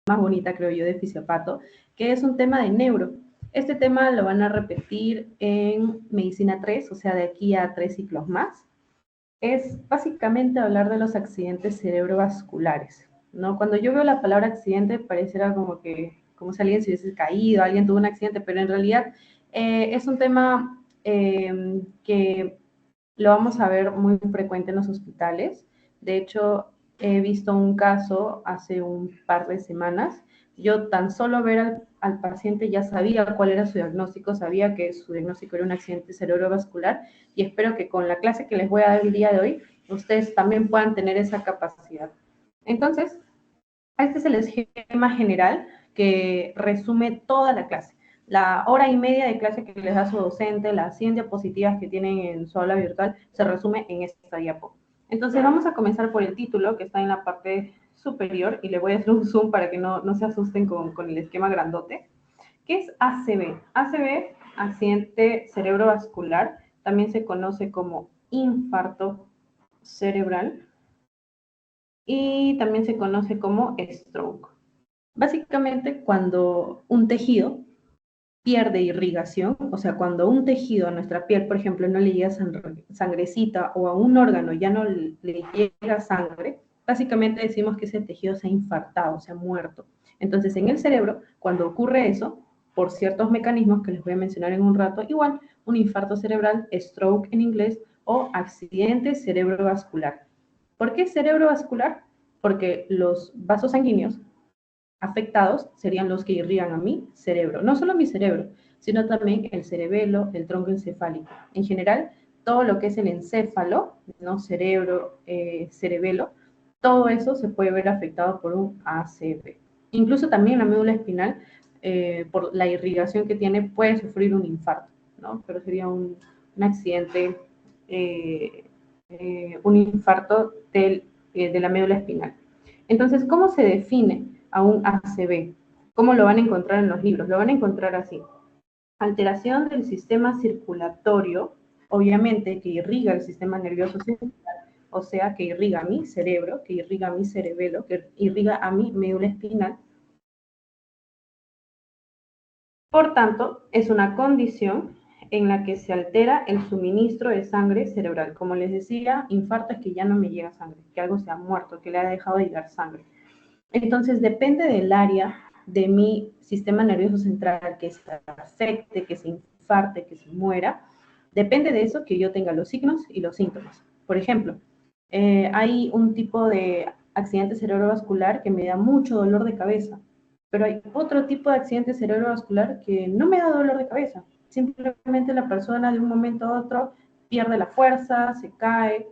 más bonita, creo yo, de fisiopato, que es un tema de neuro. Este tema lo van a repetir en medicina 3, o sea, de aquí a 3 ciclos más. Es básicamente hablar de los accidentes cerebrovasculares, ¿no? Cuando yo veo la palabra accidente, pareciera como si alguien se hubiese caído, alguien tuvo un accidente, pero en realidad es un tema que lo vamos a ver muy frecuente en los hospitales. De hecho, he visto un caso hace un par de semanas. Yo tan solo ver al paciente ya sabía cuál era su diagnóstico, sabía que su diagnóstico era un accidente cerebrovascular y espero que con la clase que les voy a dar el día de hoy, ustedes también puedan tener esa capacidad. Entonces, este es el esquema general que resume toda la clase. La hora y media de clase que les da su docente, las 100 diapositivas que tienen en su aula virtual, se resume en esta diapo. Entonces vamos a comenzar por el título, que está en la parte superior, y le voy a hacer un zoom para que no se asusten con el esquema grandote. ¿Qué es ACV? ACV, accidente cerebrovascular, también se conoce como infarto cerebral y también se conoce como stroke. Básicamente, cuando un tejido pierde irrigación, o sea, cuando un tejido a nuestra piel, por ejemplo, no le llega sangrecita o a un órgano ya no le llega sangre, básicamente decimos que ese tejido se ha infartado, se ha muerto. Entonces, en el cerebro, cuando ocurre eso, por ciertos mecanismos que les voy a mencionar en un rato, igual, un infarto cerebral, stroke en inglés, o accidente cerebrovascular. ¿Por qué cerebrovascular? Porque los vasos sanguíneos afectados serían los que irrigan a mi cerebro, no solo mi cerebro, sino también el cerebelo, el tronco encefálico. En general, todo lo que es el encéfalo, ¿no? Cerebro, cerebelo, todo eso se puede ver afectado por un ACV. Incluso también la médula espinal, por la irrigación que tiene, puede sufrir un infarto, ¿no? Pero sería un accidente, un infarto de la médula espinal. Entonces, ¿cómo se define a un ACV? ¿Cómo lo van a encontrar en los libros? Lo van a encontrar así. Alteración del sistema circulatorio, obviamente que irriga el sistema nervioso central, o sea, que irriga a mi cerebro, que irriga a mi cerebelo, que irriga a mi médula espinal. Por tanto, es una condición en la que se altera el suministro de sangre cerebral. Como les decía, infarto es que ya no me llega sangre, que algo se ha muerto, que le ha dejado de llegar sangre. Entonces, depende del área de mi sistema nervioso central que se afecte, que se infarte, que se muera. Depende de eso que yo tenga los signos y los síntomas. Por ejemplo, hay un tipo de accidente cerebrovascular que me da mucho dolor de cabeza, pero hay otro tipo de accidente cerebrovascular que no me da dolor de cabeza. Simplemente la persona de un momento a otro pierde la fuerza, se cae,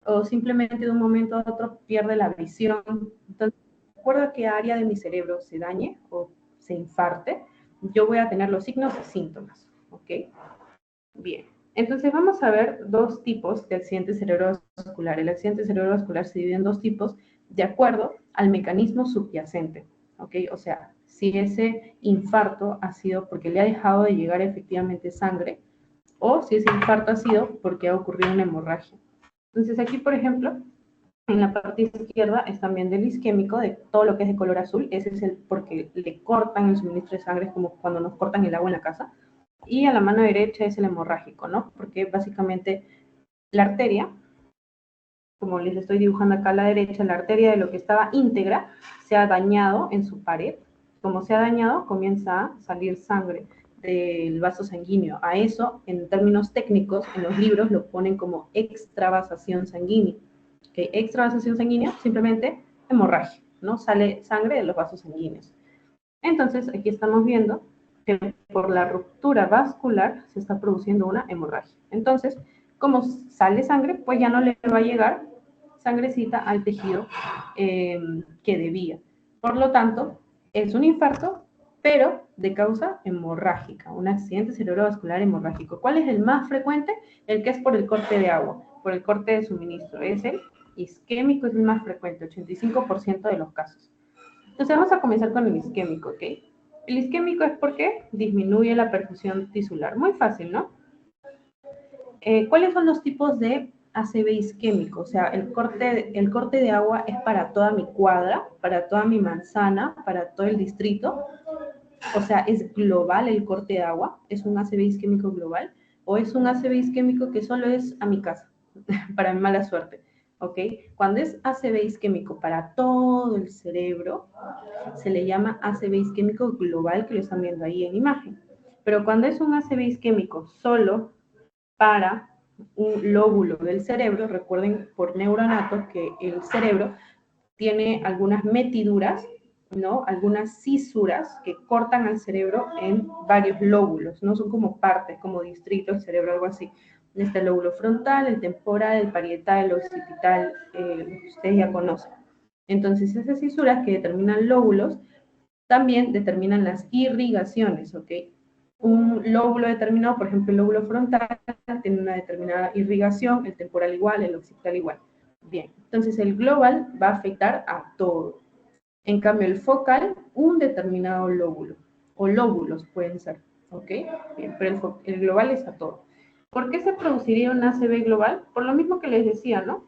o simplemente de un momento a otro pierde la visión. Entonces, de acuerdo a qué área de mi cerebro se dañe o se infarte, yo voy a tener los signos y síntomas, ¿ok? Bien, entonces vamos a ver dos tipos de accidente cerebrovascular. El accidente cerebrovascular se divide en dos tipos de acuerdo al mecanismo subyacente, ¿ok? O sea, si ese infarto ha sido porque le ha dejado de llegar efectivamente sangre o si ese infarto ha sido porque ha ocurrido una hemorragia. Entonces aquí, por ejemplo, en la parte izquierda es también del isquémico, de todo lo que es de color azul. Ese es el porque le cortan el suministro de sangre, es como cuando nos cortan el agua en la casa. Y a la mano derecha es el hemorrágico, ¿no? Porque básicamente la arteria, como les estoy dibujando acá a la derecha, la arteria de lo que estaba íntegra se ha dañado en su pared. Como se ha dañado, comienza a salir sangre del vaso sanguíneo. A eso, en términos técnicos, en los libros lo ponen como extravasación sanguínea. ¿Okay? Extravasación sanguínea, simplemente hemorragia, ¿no? Sale sangre de los vasos sanguíneos. Entonces, aquí estamos viendo que por la ruptura vascular se está produciendo una hemorragia. Entonces, como sale sangre, pues ya no le va a llegar sangrecita al tejido que debía. Por lo tanto, es un infarto, pero de causa hemorrágica, un accidente cerebrovascular hemorrágico. ¿Cuál es el más frecuente? El que es por el corte de agua, por el corte de suministro. Es el isquémico, es el más frecuente, 85% de los casos. Entonces vamos a comenzar con el isquémico, ¿ok? El isquémico es porque disminuye la perfusión tisular. Muy fácil, ¿no? ¿Cuáles son los tipos de ACV isquémico, o sea, el corte de agua es para toda mi cuadra, para toda mi manzana, para todo el distrito, o sea, es global el corte de agua, es un ACV isquémico global, o es un ACV isquémico que solo es a mi casa, para mi mala suerte, ¿ok? Cuando es ACV isquémico para todo el cerebro, se le llama ACV isquémico global, que lo están viendo ahí en imagen. Pero cuando es un ACV isquémico solo para un lóbulo del cerebro, recuerden por neuronato que el cerebro tiene algunas metiduras, ¿no? Algunas cisuras que cortan al cerebro en varios lóbulos, no son como partes, como distritos del cerebro, algo así. Está el lóbulo frontal, el temporal, el parietal, el occipital, ustedes ya conocen. Entonces, esas cisuras que determinan lóbulos también determinan las irrigaciones, ¿ok? Un lóbulo determinado, por ejemplo, el lóbulo frontal, tiene una determinada irrigación, el temporal igual, el occipital igual. Bien, entonces el global va a afectar a todo. En cambio, el focal, un determinado lóbulo, o lóbulos pueden ser, ¿ok? Bien, pero el global es a todo. ¿Por qué se produciría un ACV global? Por lo mismo que les decía, ¿no?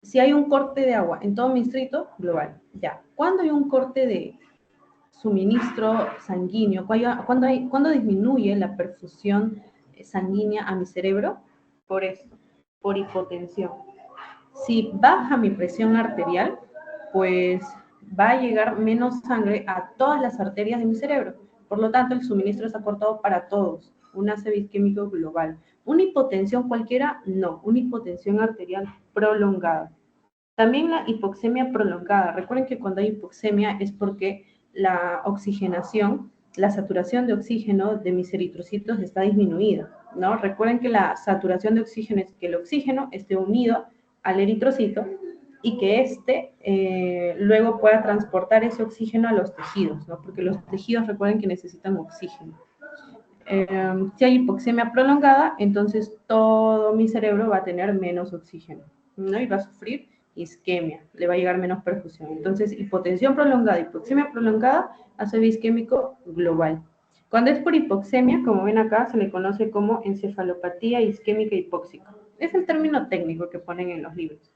Si hay un corte de agua en todo mi distrito, global, ya. ¿Cuándo hay un corte de suministro sanguíneo? ¿Cuándo disminuye la perfusión sanguínea a mi cerebro? Por esto, por hipotensión. Si baja mi presión arterial, pues va a llegar menos sangre a todas las arterias de mi cerebro. Por lo tanto, el suministro está cortado para todos. Un ACV isquémico global. ¿Una hipotensión cualquiera? No, una hipotensión arterial prolongada. También la hipoxemia prolongada. Recuerden que cuando hay hipoxemia es porque la oxigenación, la saturación de oxígeno de mis eritrocitos está disminuida, ¿no? Recuerden que la saturación de oxígeno es que el oxígeno esté unido al eritrocito y que éste luego pueda transportar ese oxígeno a los tejidos, ¿no? Porque los tejidos recuerden que necesitan oxígeno. Si hay hipoxemia prolongada, entonces todo mi cerebro va a tener menos oxígeno, ¿no? Y va a sufrir isquemia, le va a llegar menos perfusión. Entonces, hipotensión prolongada, hipoxemia prolongada, ACV isquémico global. Cuando es por hipoxemia, como ven acá, se le conoce como encefalopatía isquémica hipóxica. Es el término técnico que ponen en los libros.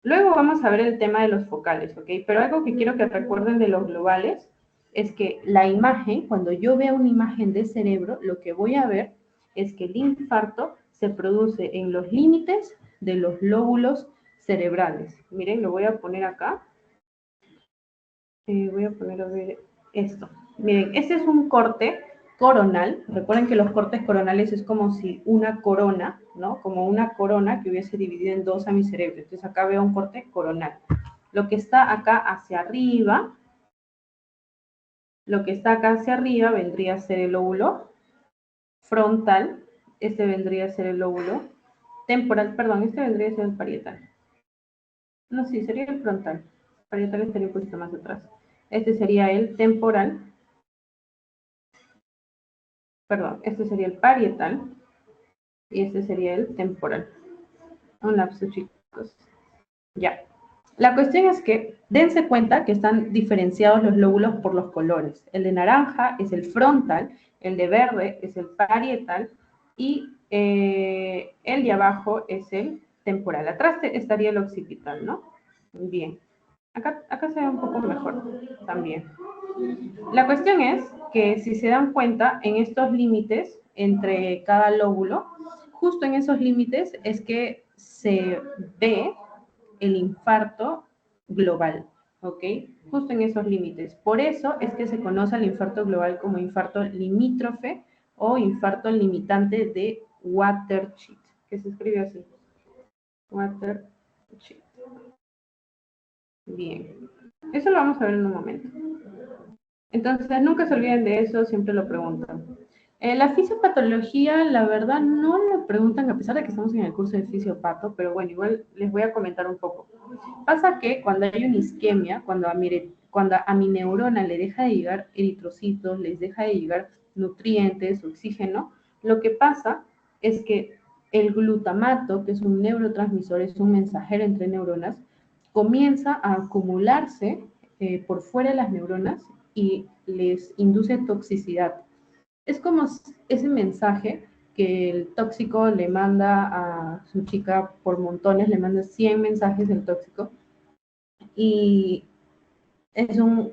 Luego vamos a ver el tema de los focales, ¿ok? Pero algo que quiero que recuerden de los globales es que la imagen, cuando yo vea una imagen de cerebro, lo que voy a ver es que el infarto se produce en los límites de los lóbulos cerebrales. Miren, lo voy a poner acá. Voy a poner a ver esto. Miren, este es un corte coronal. Recuerden que los cortes coronales es como si una corona, ¿no? Como una corona que hubiese dividido en dos a mi cerebro. Entonces acá veo un corte coronal. Lo que está acá hacia arriba, vendría a ser el lóbulo frontal. Este vendría a ser el lóbulo temporal, perdón, este vendría a ser el parietal. No, sí, sería el frontal. El parietal estaría un poquito más atrás. Este sería el temporal. Perdón, este sería el parietal y este sería el temporal. Un lapso, chicos. Ya. La cuestión es que dense cuenta que están diferenciados los lóbulos por los colores. El de naranja es el frontal, el de verde es el parietal y el de abajo es el temporal. Atrás estaría el occipital, ¿no? Bien. Acá se ve un poco mejor también. La cuestión es que si se dan cuenta, en estos límites entre cada lóbulo, justo en esos límites es que se ve el infarto global, ¿ok? Justo en esos límites. Por eso es que se conoce el infarto global como infarto limítrofe o infarto limitante de Watershed, que se escribe así. Watershed. Bien. Eso lo vamos a ver en un momento. Entonces, nunca se olviden de eso, siempre lo preguntan. La fisiopatología, la verdad, no lo preguntan, a pesar de que estamos en el curso de fisiopato, pero bueno, igual les voy a comentar un poco. Pasa que cuando hay una isquemia, cuando a mi neurona le deja de llegar eritrocitos, les deja de llegar nutrientes, oxígeno, lo que pasa es que el glutamato, que es un neurotransmisor, es un mensajero entre neuronas, comienza a acumularse por fuera de las neuronas y les induce toxicidad. Es como ese mensaje que el tóxico le manda a su chica por montones, le manda 100 mensajes del tóxico y es un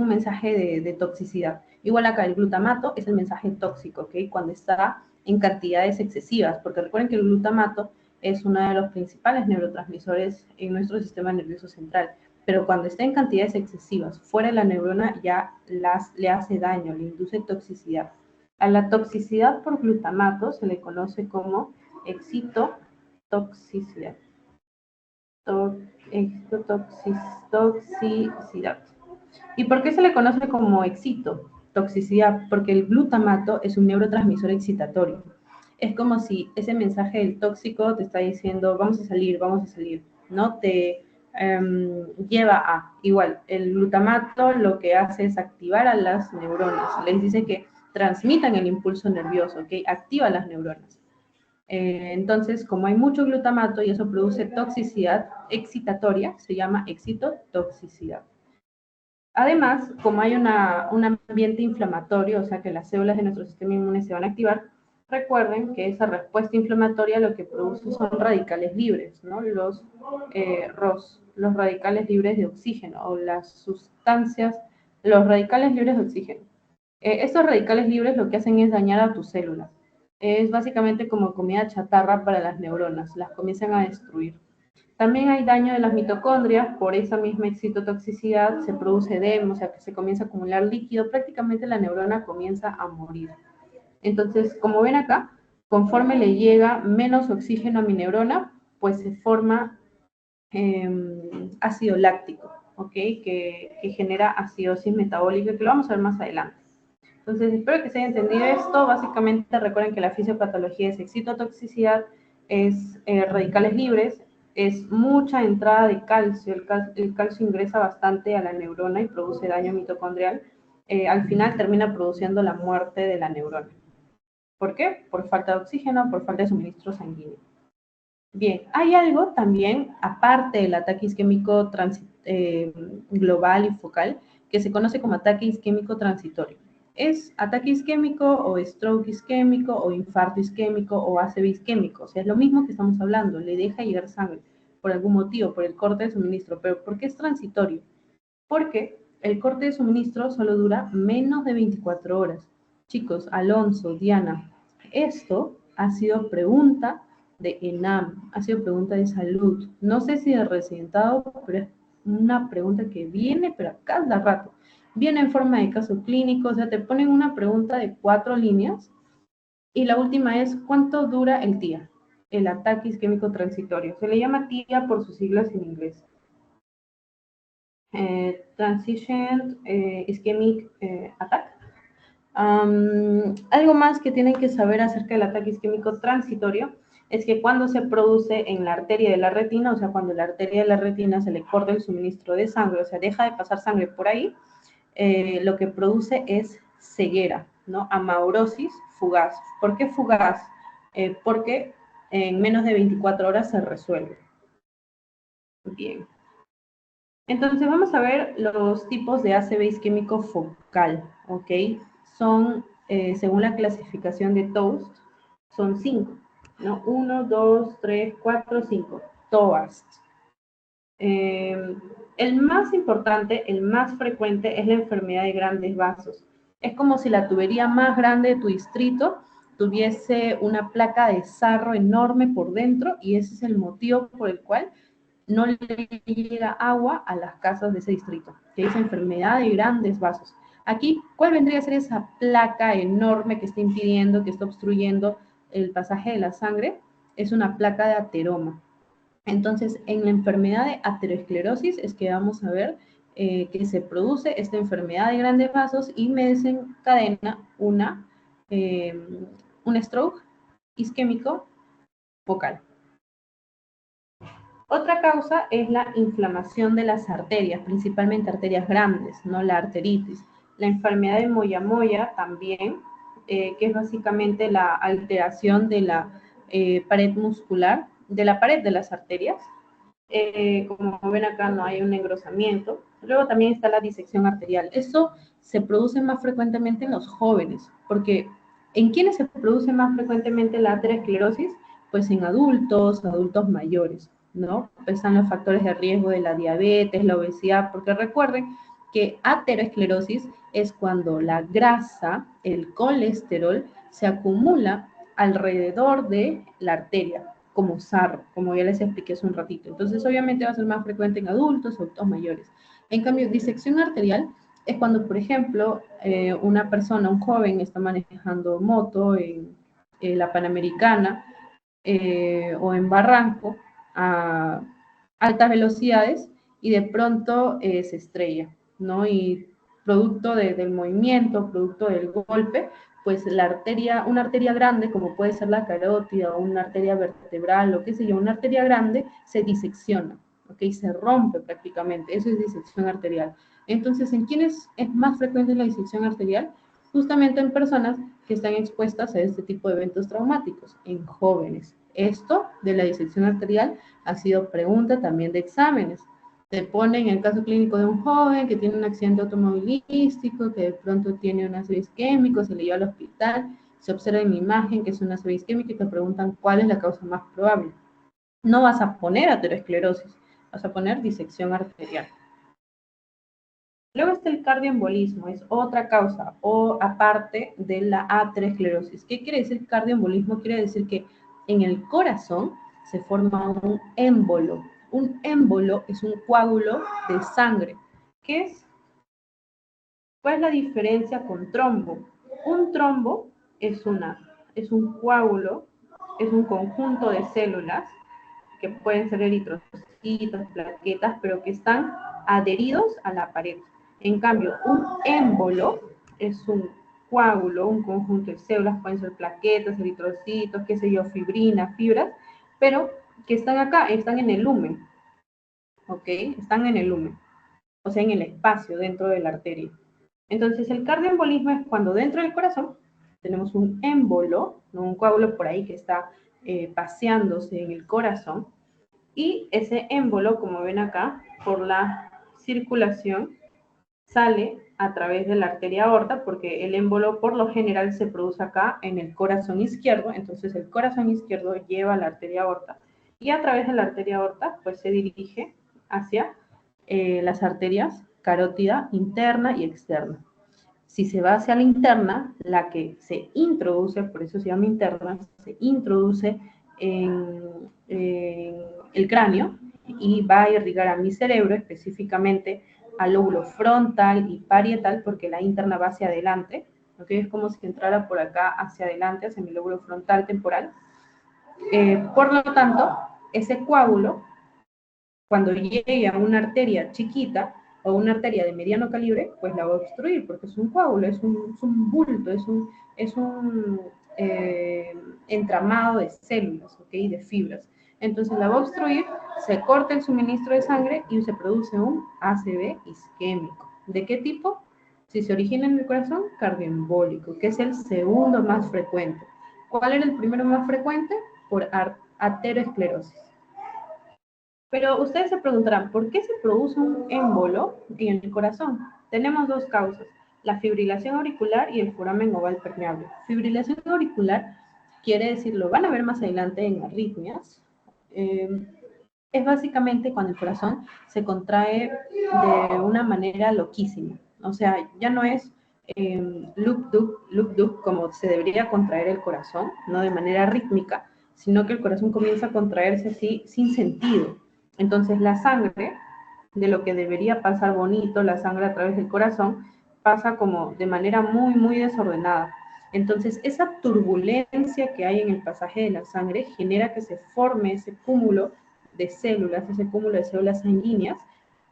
mensaje de toxicidad. Igual acá el glutamato es el mensaje tóxico, ¿ok? Cuando está en cantidades excesivas, porque recuerden que el glutamato es uno de los principales neurotransmisores en nuestro sistema nervioso central, pero cuando está en cantidades excesivas fuera de la neurona ya le hace daño, le induce toxicidad. A la toxicidad por glutamato se le conoce como excitotoxicidad. Toxicidad. ¿Y por qué se le conoce como excitotoxicidad? Porque el glutamato es un neurotransmisor excitatorio. Es como si ese mensaje del tóxico te está diciendo, vamos a salir, ¿no? Te lleva a, igual, el glutamato lo que hace es activar a las neuronas, les dice que transmitan el impulso nervioso, ¿ok? Activa las neuronas. Entonces, como hay mucho glutamato y eso produce toxicidad excitatoria, se llama excitotoxicidad. Además, como hay un ambiente inflamatorio, o sea que las células de nuestro sistema inmune se van a activar, recuerden que esa respuesta inflamatoria lo que produce son radicales libres, ¿no? Los ROS, los radicales libres de oxígeno, o las sustancias, los radicales libres de oxígeno. Estos radicales libres lo que hacen es dañar a tus células. Es básicamente como comida chatarra para las neuronas, las comienzan a destruir. También hay daño de las mitocondrias, por esa misma excitotoxicidad se produce edema, o sea que se comienza a acumular líquido, prácticamente la neurona comienza a morir. Entonces, como ven acá, conforme le llega menos oxígeno a mi neurona, pues se forma ácido láctico, ¿ok? Que genera acidosis metabólica, que lo vamos a ver más adelante. Entonces, espero que se haya entendido esto. Básicamente, recuerden que la fisiopatología es excitotoxicidad, es radicales libres, es mucha entrada de calcio. El calcio ingresa bastante a la neurona y produce daño mitocondrial. Al final termina produciendo la muerte de la neurona. ¿Por qué? Por falta de oxígeno, por falta de suministro sanguíneo. Bien, hay algo también, aparte del ataque isquémico global y focal, que se conoce como ataque isquémico transitorio. Es ataque isquémico o stroke isquémico o infarto isquémico o ACV isquémico. O sea, es lo mismo que estamos hablando, le deja llegar sangre por algún motivo, por el corte de suministro. Pero ¿por qué es transitorio? Porque el corte de suministro solo dura menos de 24 horas. Chicos, Alonso, Diana, esto ha sido pregunta de ENAM, ha sido pregunta de salud. No sé si de residentado, pero es una pregunta que viene, pero a cada rato. Viene en forma de caso clínico, o sea, te ponen una pregunta de 4 líneas y la última es, ¿cuánto dura el TIA? El ataque isquémico transitorio. Se le llama TIA por sus siglas en inglés. Transition Ischemic Attack. Algo más que tienen que saber acerca del ataque isquémico transitorio es que cuando se produce en la arteria de la retina, o sea, cuando la arteria de la retina se le corta el suministro de sangre, o sea, deja de pasar sangre por ahí, lo que produce es ceguera, ¿no? Amaurosis fugaz. ¿Por qué fugaz? Porque en menos de 24 horas se resuelve. Bien. Entonces vamos a ver los tipos de ACV isquémico focal, ¿ok? Son, según la clasificación de Toast, son 5, ¿no? 1, 2, 3, 4, 5, TOAST. El más importante, el más frecuente es la enfermedad de grandes vasos. Es como si la tubería más grande de tu distrito tuviese una placa de sarro enorme por dentro y ese es el motivo por el cual no le llega agua a las casas de ese distrito, que es enfermedad de grandes vasos. Aquí, ¿cuál vendría a ser esa placa enorme que está impidiendo, que está obstruyendo el pasaje de la sangre? Es una placa de ateroma. Entonces, en la enfermedad de aterosclerosis es que vamos a ver que se produce esta enfermedad de grandes vasos y me desencadena un stroke isquémico focal. Otra causa es la inflamación de las arterias, principalmente arterias grandes, no la arteritis. La enfermedad de Moyamoya también, que es básicamente la alteración de la pared muscular, de la pared de las arterias. Como ven acá no hay un engrosamiento. Luego también está la disección arterial. Eso se produce más frecuentemente en los jóvenes, porque ¿En quiénes se produce más frecuentemente la aterosclerosis? Pues en adultos, adultos mayores, ¿no? Están los factores de riesgo de la diabetes, la obesidad, porque recuerden que aterosclerosis es cuando la grasa, el colesterol, se acumula alrededor de la arteria, como sarro, como ya les expliqué hace un ratito. Entonces, obviamente va a ser más frecuente en adultos, adultos mayores. En cambio, disección arterial es cuando, por ejemplo, una persona, un joven, está manejando moto en la Panamericana o en Barranco a altas velocidades y de pronto se estrella, ¿no? Y producto del movimiento, producto del golpe, pues la arteria, una arteria grande, como puede ser la carótida o una arteria vertebral o qué sé yo, una arteria grande se disecciona, ¿ok? Se rompe prácticamente, eso es disección arterial. Entonces, ¿en quiénes es más frecuente la disección arterial? Justamente en personas que están expuestas a este tipo de eventos traumáticos, en jóvenes. Esto de la disección arterial ha sido pregunta también de exámenes. Te ponen el caso clínico de un joven que tiene un accidente automovilístico, que de pronto tiene un ácido isquémico, se le lleva al hospital, se observa en la imagen que es un ácido isquémico y te preguntan cuál es la causa más probable. No vas a poner aterosclerosis, vas a poner disección arterial. Luego está el cardioembolismo, es otra causa, o aparte de la aterosclerosis. ¿Qué quiere decir cardioembolismo? Quiere decir que en el corazón se forma un émbolo. Un émbolo es un coágulo de sangre. ¿Qué es? ¿Cuál es la diferencia con trombo? Un trombo es un coágulo, es un conjunto de células que pueden ser eritrocitos, plaquetas, pero que están adheridos a la pared. En cambio, un émbolo es un coágulo, un conjunto de células, pueden ser plaquetas, eritrocitos, qué sé yo, fibrina, fibras, pero que están acá, están en el lumen, ¿ok? Están en el lumen, o sea, en el espacio dentro de la arteria. Entonces, el cardioembolismo es cuando dentro del corazón tenemos un émbolo, ¿no? Un coágulo por ahí que está paseándose en el corazón, y ese émbolo, como ven acá, por la circulación, sale a través de la arteria aorta, porque el émbolo por lo general se produce acá en el corazón izquierdo, entonces el corazón izquierdo lleva a la arteria aorta, y a través de la arteria aorta, pues se dirige hacia las arterias carótida interna y externa. Si se va hacia la interna, la que se introduce, por eso se llama interna, se introduce en el cráneo y va a irrigar a mi cerebro, específicamente al lóbulo frontal y parietal, porque la interna va hacia adelante, ¿okay? Es como si entrara por acá hacia adelante, hacia mi lóbulo frontal temporal. Por lo tanto, ese coágulo, cuando llegue a una arteria chiquita o una arteria de mediano calibre, pues la va a obstruir, porque es un coágulo, es un bulto, es un entramado de células, ¿ok? De fibras. Entonces la va a obstruir, se corta el suministro de sangre y se produce un ACV isquémico. ¿De qué tipo? Si se origina en el corazón, cardioembólico, que es el segundo más frecuente. ¿Cuál era el primero más frecuente? Por aterosclerosis. Pero ustedes se preguntarán, ¿por qué se produce un émbolo en el corazón? Tenemos dos causas, la fibrilación auricular y el foramen oval permeable. Fibrilación auricular quiere decir, lo van a ver más adelante en arritmias, es básicamente cuando el corazón se contrae de una manera loquísima. O sea, ya no es loop, como se debería contraer el corazón, no de manera rítmica, sino que el corazón comienza a contraerse así sin sentido. Entonces la sangre, de lo que debería pasar bonito, la sangre a través del corazón, pasa como de manera muy, muy desordenada. Entonces esa turbulencia que hay en el pasaje de la sangre genera que se forme ese cúmulo de células, ese cúmulo de células sanguíneas,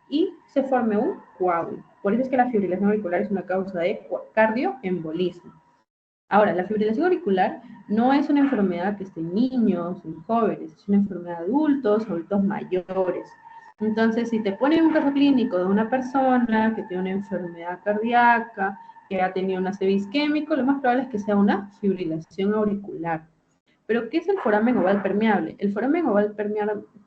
y se forme un coágulo. Por eso es que la fibrilación auricular es una causa de cardioembolismo. Ahora, la fibrilación auricular no es una enfermedad que esté en niños, en jóvenes, es una enfermedad de adultos, adultos mayores. Entonces, si te ponen un caso clínico de una persona que tiene una enfermedad cardíaca, que ha tenido un ACV isquémico, lo más probable es que sea una fibrilación auricular. Pero, ¿qué es el foramen oval permeable? El foramen oval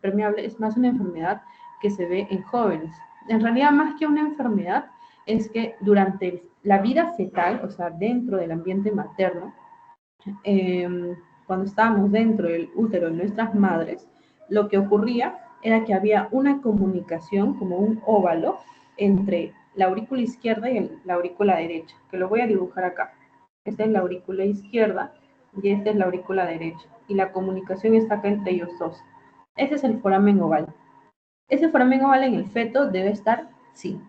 permeable es más una enfermedad que se ve en jóvenes. En realidad, más que una enfermedad, es que durante la vida fetal, o sea, dentro del ambiente materno, cuando estábamos dentro del útero de nuestras madres, lo que ocurría era que había una comunicación, como un óvalo, entre la aurícula izquierda y la aurícula derecha, que lo voy a dibujar acá. Esta es la aurícula izquierda y esta es la aurícula derecha. Y la comunicación está acá entre ellos dos. Ese es el foramen oval. Ese foramen oval en el feto debe estar, sí,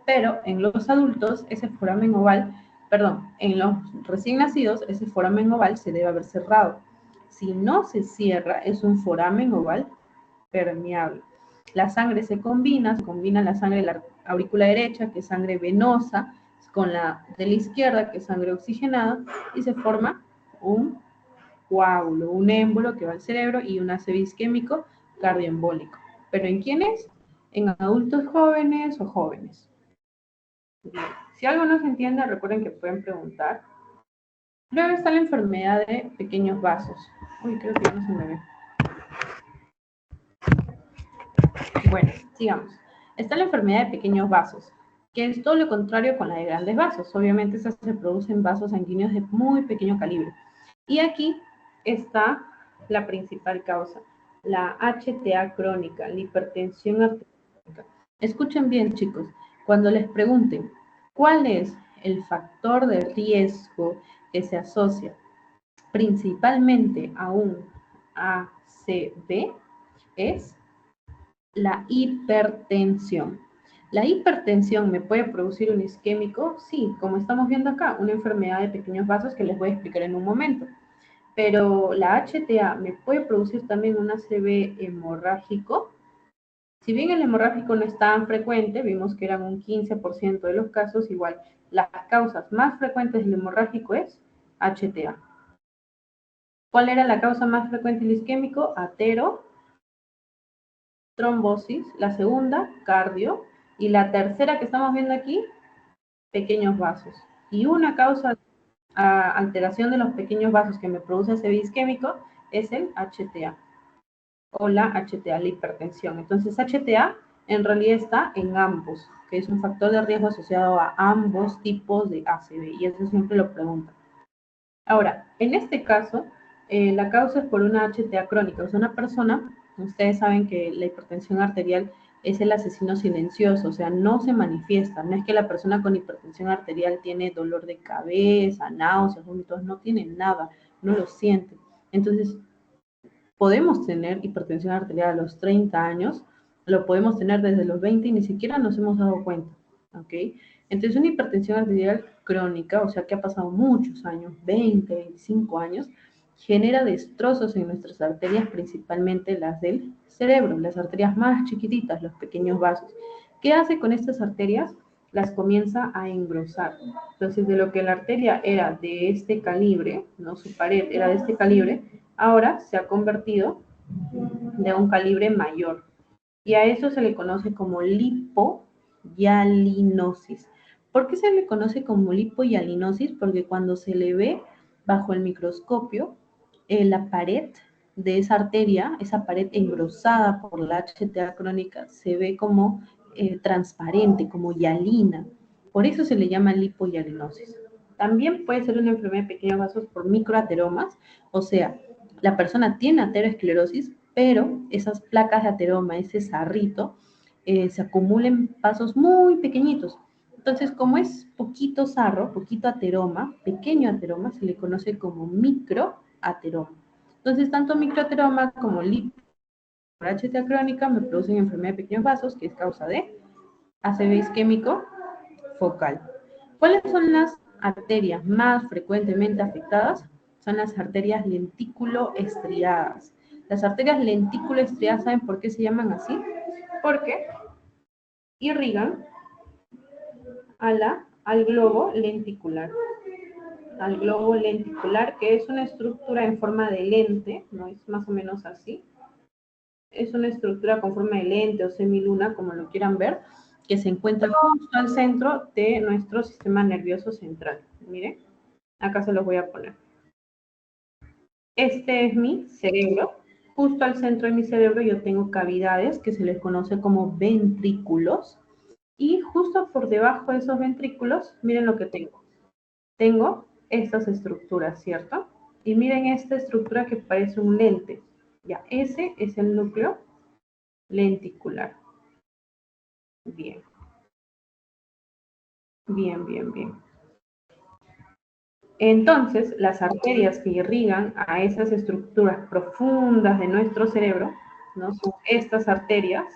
pero en los adultos ese foramen oval, perdón, en los recién nacidos ese foramen oval se debe haber cerrado. Si no se cierra, es un foramen oval permeable. La sangre se combina la sangre de la aurícula derecha, que es sangre venosa, con la de la izquierda, que es sangre oxigenada, y se forma un coágulo, un émbolo que va al cerebro y un ACV isquémico cardioembólico. ¿Pero en quiénes? En adultos jóvenes o jóvenes. Bien. Si algo no se entiende, recuerden que pueden preguntar. Luego está la enfermedad de pequeños vasos. Uy, creo que ya no se me ve. Bueno, sigamos. Está la enfermedad de pequeños vasos, que es todo lo contrario con la de grandes vasos. Obviamente, esas se producen vasos sanguíneos de muy pequeño calibre. Y aquí está la principal causa, la HTA crónica, la hipertensión arterial. Escuchen bien, chicos, cuando les pregunten cuál es el factor de riesgo que se asocia principalmente a un ACV, es la hipertensión. ¿La hipertensión me puede producir un isquémico? Sí, como estamos viendo acá, una enfermedad de pequeños vasos que les voy a explicar en un momento. Pero la HTA me puede producir también un ACV hemorrágico. Si bien el hemorrágico no es tan frecuente, vimos que eran un 15% de los casos, igual las causas más frecuentes del hemorrágico es HTA. ¿Cuál era la causa más frecuente del isquémico? Atero, trombosis, la segunda, cardio, y la tercera que estamos viendo aquí, pequeños vasos. Y una causa alteración de los pequeños vasos que me produce ese isquémico es el HTA o la HTA, la hipertensión. Entonces, HTA en realidad está en ambos, que es un factor de riesgo asociado a ambos tipos de ACV, y eso siempre lo preguntan. Ahora, en este caso, la causa es por una HTA crónica, o sea, una persona, ustedes saben que la hipertensión arterial es el asesino silencioso, o sea, no se manifiesta, no es que la persona con hipertensión arterial tiene dolor de cabeza, náuseas, vómitos, no tiene nada, no lo siente. Entonces, podemos tener hipertensión arterial a los 30 años, lo podemos tener desde los 20 y ni siquiera nos hemos dado cuenta, ¿ok? Entonces, una hipertensión arterial crónica, o sea, que ha pasado muchos años, 20, 25 años, genera destrozos en nuestras arterias, principalmente las del cerebro, las arterias más chiquititas, los pequeños vasos. ¿Qué hace con estas arterias? Las comienza a engrosar. Entonces, de lo que la arteria era de este calibre, ¿no? Su pared era de este calibre, ahora se ha convertido de un calibre mayor. Y a eso se le conoce como lipohialinosis. ¿Por qué se le conoce como lipohialinosis? Porque cuando se le ve bajo el microscopio, la pared de esa arteria, esa pared engrosada por la HTA crónica, se ve como transparente, como hialina. Por eso se le llama lipohialinosis. También puede ser una enfermedad de pequeños vasos por microateromas, o sea, la persona tiene ateroesclerosis, pero esas placas de ateroma, ese sarrito, se acumulan en vasos muy pequeñitos. Entonces, como es poquito sarro, poquito ateroma, pequeño ateroma, se le conoce como microateroma. Entonces, tanto microateroma como HTA crónica me producen enfermedad de pequeños vasos, que es causa de ACV isquémico focal. ¿Cuáles son las arterias más frecuentemente afectadas? Son las arterias lentículo-estriadas. Las arterias lentículo-estriadas, ¿saben por qué se llaman así? Porque irrigan al globo lenticular. Al globo lenticular, que es una estructura en forma de lente, ¿no? Es más o menos así. Es una estructura con forma de lente o semiluna, como lo quieran ver, que se encuentra justo al centro de nuestro sistema nervioso central. Miren, acá se los voy a poner. Este es mi cerebro. Justo al centro de mi cerebro yo tengo cavidades que se les conoce como ventrículos. Y justo por debajo de esos ventrículos, miren lo que tengo. Tengo estas estructuras, ¿cierto? Y miren esta estructura que parece un lente. Ya, ese es el núcleo lenticular. Bien. Bien, bien, bien. Entonces, las arterias que irrigan a esas estructuras profundas de nuestro cerebro, ¿no? Son estas arterias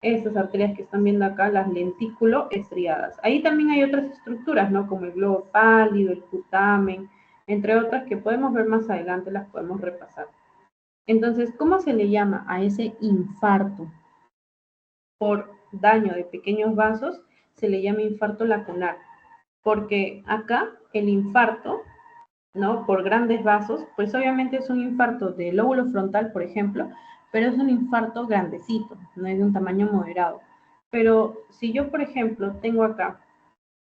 que están viendo acá, las lentículo estriadas. Ahí también hay otras estructuras, ¿no? Como el globo pálido, el putamen, entre otras que podemos ver más adelante, las podemos repasar. Entonces, ¿cómo se le llama a ese infarto por daño de pequeños vasos? Se le llama infarto lacunar, porque acá el infarto, ¿no? Por grandes vasos, pues obviamente es un infarto del lóbulo frontal, por ejemplo, pero es un infarto grandecito, no es de un tamaño moderado. Pero si yo, por ejemplo, tengo acá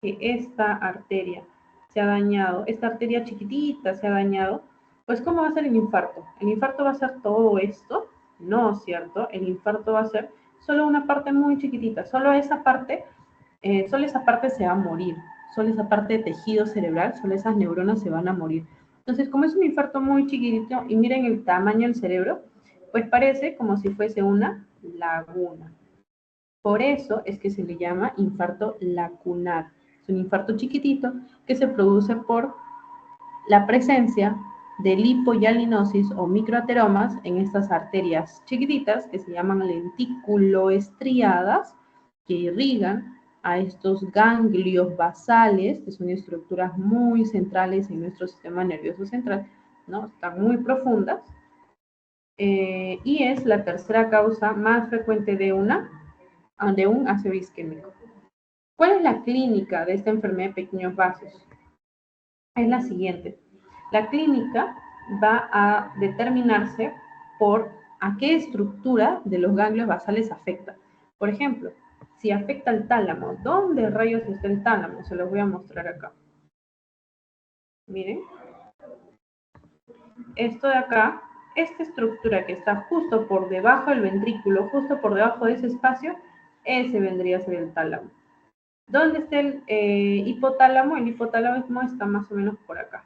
que esta arteria se ha dañado, esta arteria chiquitita se ha dañado, pues ¿cómo va a ser el infarto? ¿El infarto va a ser todo esto? No, ¿cierto? El infarto va a ser solo una parte muy chiquitita, solo esa parte se va a morir, solo esa parte de tejido cerebral, solo esas neuronas se van a morir. Entonces, como es un infarto muy chiquitito, y miren el tamaño del cerebro, pues parece como si fuese una laguna. Por eso es que se le llama infarto lacunar. Es un infarto chiquitito que se produce por la presencia de lipohialinosis o microateromas en estas arterias chiquititas que se llaman lenticuloestriadas, que irrigan a estos ganglios basales, que son estructuras muy centrales en nuestro sistema nervioso central, ¿no? Están muy profundas, y es la tercera causa más frecuente de un ácido isquémico. ¿Cuál es la clínica de esta enfermedad de pequeños vasos? Es la siguiente. La clínica va a determinarse por a qué estructura de los ganglios basales afecta. Por ejemplo, si afecta al tálamo, ¿dónde rayos está el tálamo? Se los voy a mostrar acá. Miren. Esto de acá, esta estructura que está justo por debajo del ventrículo, justo por debajo de ese espacio, ese vendría a ser el tálamo. ¿Dónde está el hipotálamo? El hipotálamo está más o menos por acá.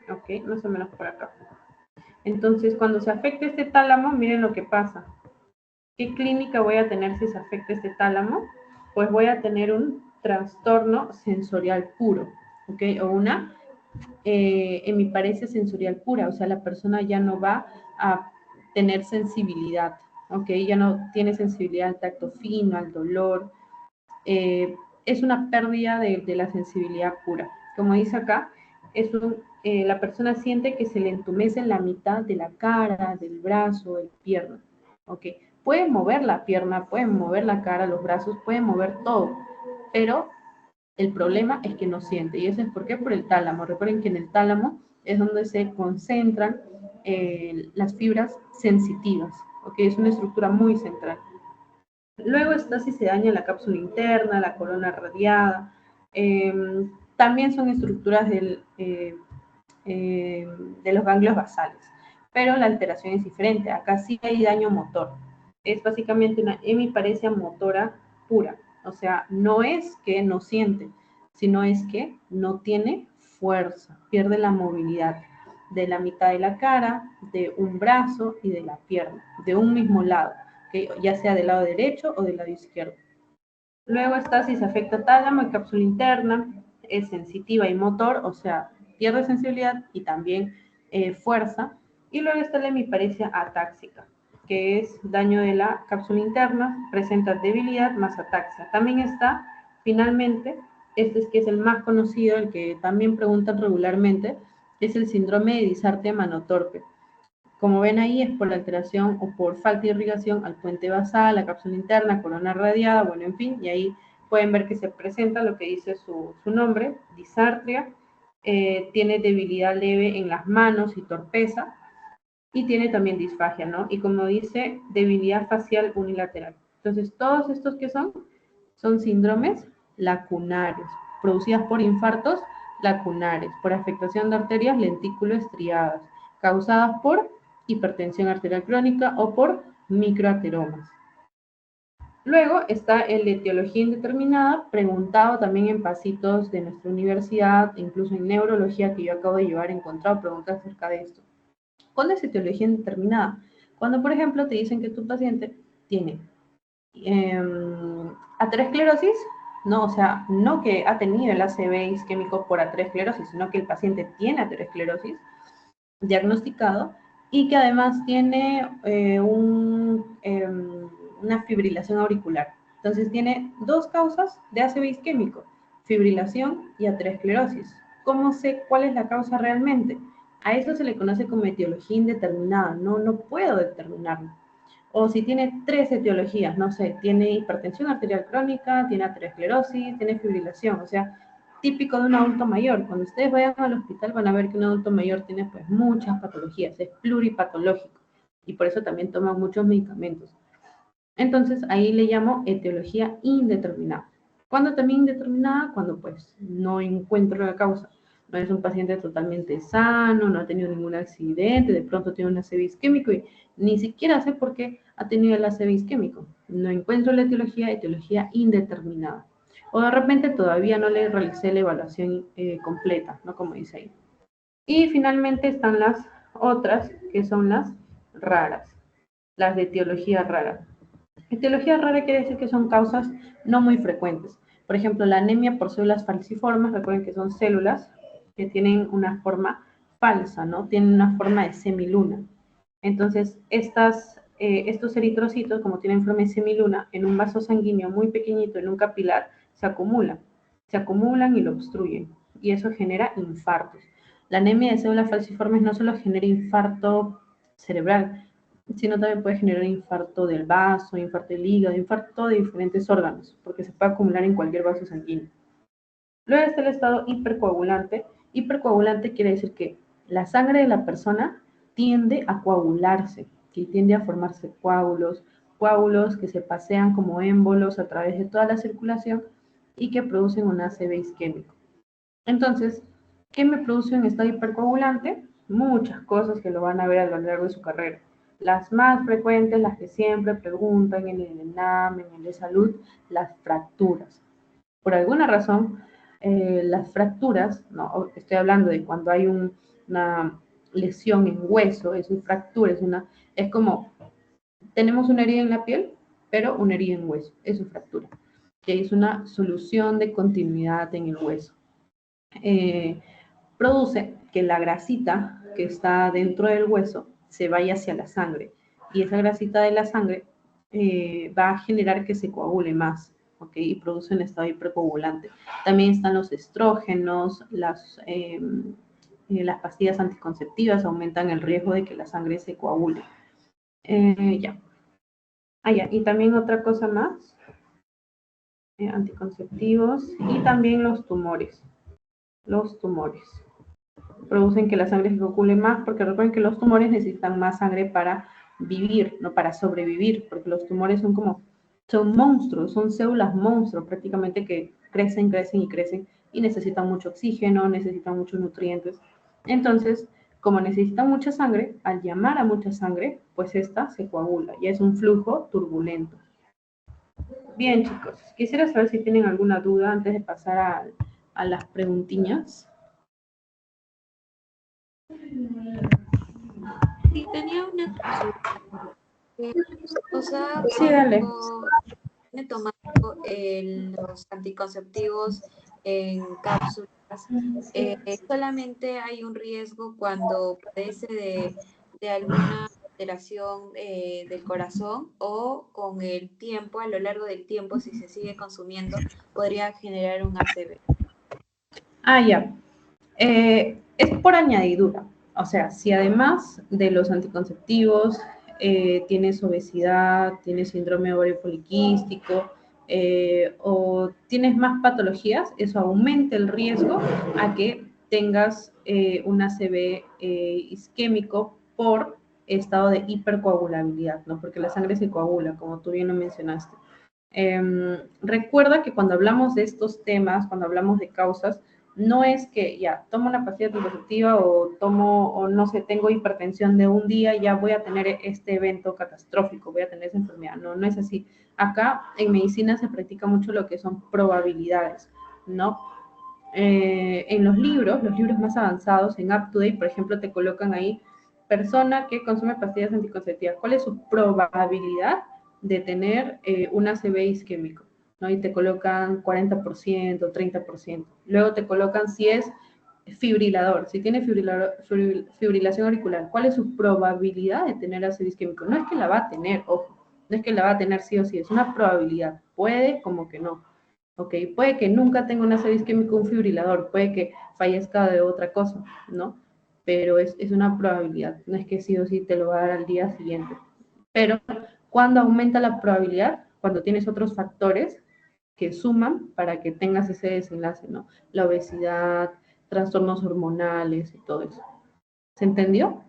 Ok, más o menos por acá. Entonces, cuando se afecta este tálamo, miren lo que pasa. ¿Qué clínica voy a tener si se afecta este tálamo? Pues voy a tener un trastorno sensorial puro, ¿ok? O una hemiparesia sensorial pura, o sea, la persona ya no va a tener sensibilidad, ¿ok? Ya no tiene sensibilidad al tacto fino, al dolor. Es una pérdida de la sensibilidad pura. Como dice acá, la persona siente que se le entumece en la mitad de la cara, del brazo, del pierna, ¿ok? Pueden mover la pierna, pueden mover la cara, los brazos, pueden mover todo, pero el problema es que no siente. ¿Y eso es por qué? Por el tálamo. Recuerden que en el tálamo es donde se concentran las fibras sensitivas, ¿ok? Es una estructura muy central. Luego está si se daña la cápsula interna, la corona radiada. También son estructuras de los ganglios basales, pero la alteración es diferente. Acá sí hay daño motor. Es básicamente una hemiparesia motora pura. O sea, no es que no siente, sino es que no tiene fuerza, pierde la movilidad de la mitad de la cara, de un brazo y de la pierna, de un mismo lado, ¿okay? Ya sea del lado derecho o del lado izquierdo. Luego está si se afecta tálamo y cápsula interna, es sensitiva y motor, o sea, pierde sensibilidad y también fuerza. Y luego está la hemiparesia atáxica, que es daño de la cápsula interna, presenta debilidad más ataxia. También está, finalmente, este es que es el más conocido, el que también preguntan regularmente, es el síndrome de disartria manotorpe. Como ven ahí, es por la alteración o por falta de irrigación al puente basal, la cápsula interna, corona radiada, bueno, en fin, y ahí pueden ver que se presenta lo que dice su nombre, disartria, tiene debilidad leve en las manos y torpeza, y tiene también disfagia, ¿no? Y como dice, debilidad facial unilateral. Entonces, todos estos que son síndromes lacunarios, producidas por infartos lacunares, por afectación de arterias lentículo-estriadas, causadas por hipertensión arterial crónica o por microateromas. Luego está el de etiología indeterminada, preguntado también en pasitos de nuestra universidad, incluso en neurología que yo acabo de llevar, he encontrado preguntas acerca de esto. ¿Cuándo es etiología indeterminada? Cuando, por ejemplo, te dicen que tu paciente tiene aterosclerosis, no, o sea, no que ha tenido el ACV isquémico por aterosclerosis, sino que el paciente tiene aterosclerosis diagnosticado y que además tiene una fibrilación auricular. Entonces tiene dos causas de ACV isquémico, fibrilación y aterosclerosis. ¿Cómo sé cuál es la causa realmente? A eso se le conoce como etiología indeterminada, no puedo determinarlo. O si tiene tres etiologías, no sé, tiene hipertensión arterial crónica, tiene aterosclerosis, tiene fibrilación, o sea, típico de un adulto mayor. Cuando ustedes vayan al hospital van a ver que un adulto mayor tiene pues muchas patologías, es pluripatológico y por eso también toma muchos medicamentos. Entonces ahí le llamo etiología indeterminada. ¿Cuándo también indeterminada? Cuando pues no encuentro la causa. No es un paciente totalmente sano, no ha tenido ningún accidente, de pronto tiene un ACV isquémico y ni siquiera sé por qué ha tenido el ACV isquémico. No encuentro la etiología indeterminada. O de repente todavía no le realicé la evaluación completa, ¿no? Como dice ahí. Y finalmente están las otras, que son las raras, las de etiología rara. Etiología rara quiere decir que son causas no muy frecuentes. Por ejemplo, la anemia por células falciformes, recuerden que son células que tienen una forma falsa, ¿no? Tienen una forma de semiluna. Entonces, estos eritrocitos, como tienen forma de semiluna, en un vaso sanguíneo muy pequeñito, en un capilar, se acumulan y lo obstruyen. Y eso genera infartos. La anemia de células falciformes no solo genera infarto cerebral, sino también puede generar infarto del vaso, infarto del hígado, infarto de diferentes órganos, porque se puede acumular en cualquier vaso sanguíneo. Luego está el estado hipercoagulante. Hipercoagulante quiere decir que la sangre de la persona tiende a coagularse, que tiende a formarse coágulos que se pasean como émbolos a través de toda la circulación y que producen un ACV isquémico. Entonces, ¿qué me produce un estado hipercoagulante? Muchas cosas que lo van a ver a lo largo de su carrera. Las más frecuentes, las que siempre preguntan en el ENAM, en el de salud, las fracturas. Por alguna razón, las fracturas, no, estoy hablando de cuando hay una lesión en hueso, es una fractura, es como, tenemos una herida en la piel, pero una herida en hueso, es una fractura, que es una solución de continuidad en el hueso. Produce que la grasita que está dentro del hueso se vaya hacia la sangre y esa grasita de la sangre va a generar que se coagule más, ¿ok? Y produce un estado hipercoagulante. También están los estrógenos, las pastillas anticonceptivas aumentan el riesgo de que la sangre se coagule. Ya. Ya. Y también otra cosa más, anticonceptivos y también los tumores. Los tumores producen que la sangre se coagule más, porque recuerden que los tumores necesitan más sangre para vivir, no para sobrevivir, porque los tumores son monstruos, son células monstruos prácticamente que crecen y necesitan mucho oxígeno, necesitan muchos nutrientes. Entonces, como necesitan mucha sangre, al llamar a mucha sangre, pues esta se coagula y es un flujo turbulento. Bien, chicos, quisiera saber si tienen alguna duda antes de pasar a las preguntiñas. Sí, tenía una consulta. O sea, Sí, dale. cuando me tomando los anticonceptivos en cápsulas, solamente hay un riesgo cuando padece de alguna alteración del corazón, o con el tiempo, a lo largo del tiempo, si se sigue consumiendo, podría generar un ACV. Ya. Es por añadidura. O sea, si además de los anticonceptivos tienes obesidad, tienes síndrome ovario poliquístico o tienes más patologías, eso aumenta el riesgo a que tengas un ACV isquémico por estado de hipercoagulabilidad, ¿no? Porque la sangre se coagula, como tú bien lo mencionaste. Recuerda que cuando hablamos de estos temas, cuando hablamos de causas, No es que ya tomo una pastilla anticonceptiva o tomo, o no sé, tengo hipertensión de un día, ya voy a tener este evento catastrófico, voy a tener esa enfermedad. No, no es así. Acá en medicina se practica mucho lo que son probabilidades, ¿no? En los libros más avanzados, en UpToDate, por ejemplo, te colocan ahí persona que consume pastillas anticonceptivas. ¿Cuál es su probabilidad de tener un ACV isquémico? ¿No? Y te colocan 40%, 30%. Luego te colocan si es fibrilador, si tiene fibrilación auricular, ¿cuál es su probabilidad de tener ACV isquémico? No es que la va a tener, ojo, no es que la va a tener sí o sí, es una probabilidad. Puede como que no. Ok, puede que nunca tenga un ACV isquémico, un fibrilador, puede que fallezca de otra cosa, ¿no? Pero es una probabilidad, no es que sí o sí te lo va a dar al día siguiente. Pero cuando aumenta la probabilidad, cuando tienes otros factores que suman para que tengas ese desenlace, ¿no? La obesidad, trastornos hormonales y todo eso. ¿Se entendió?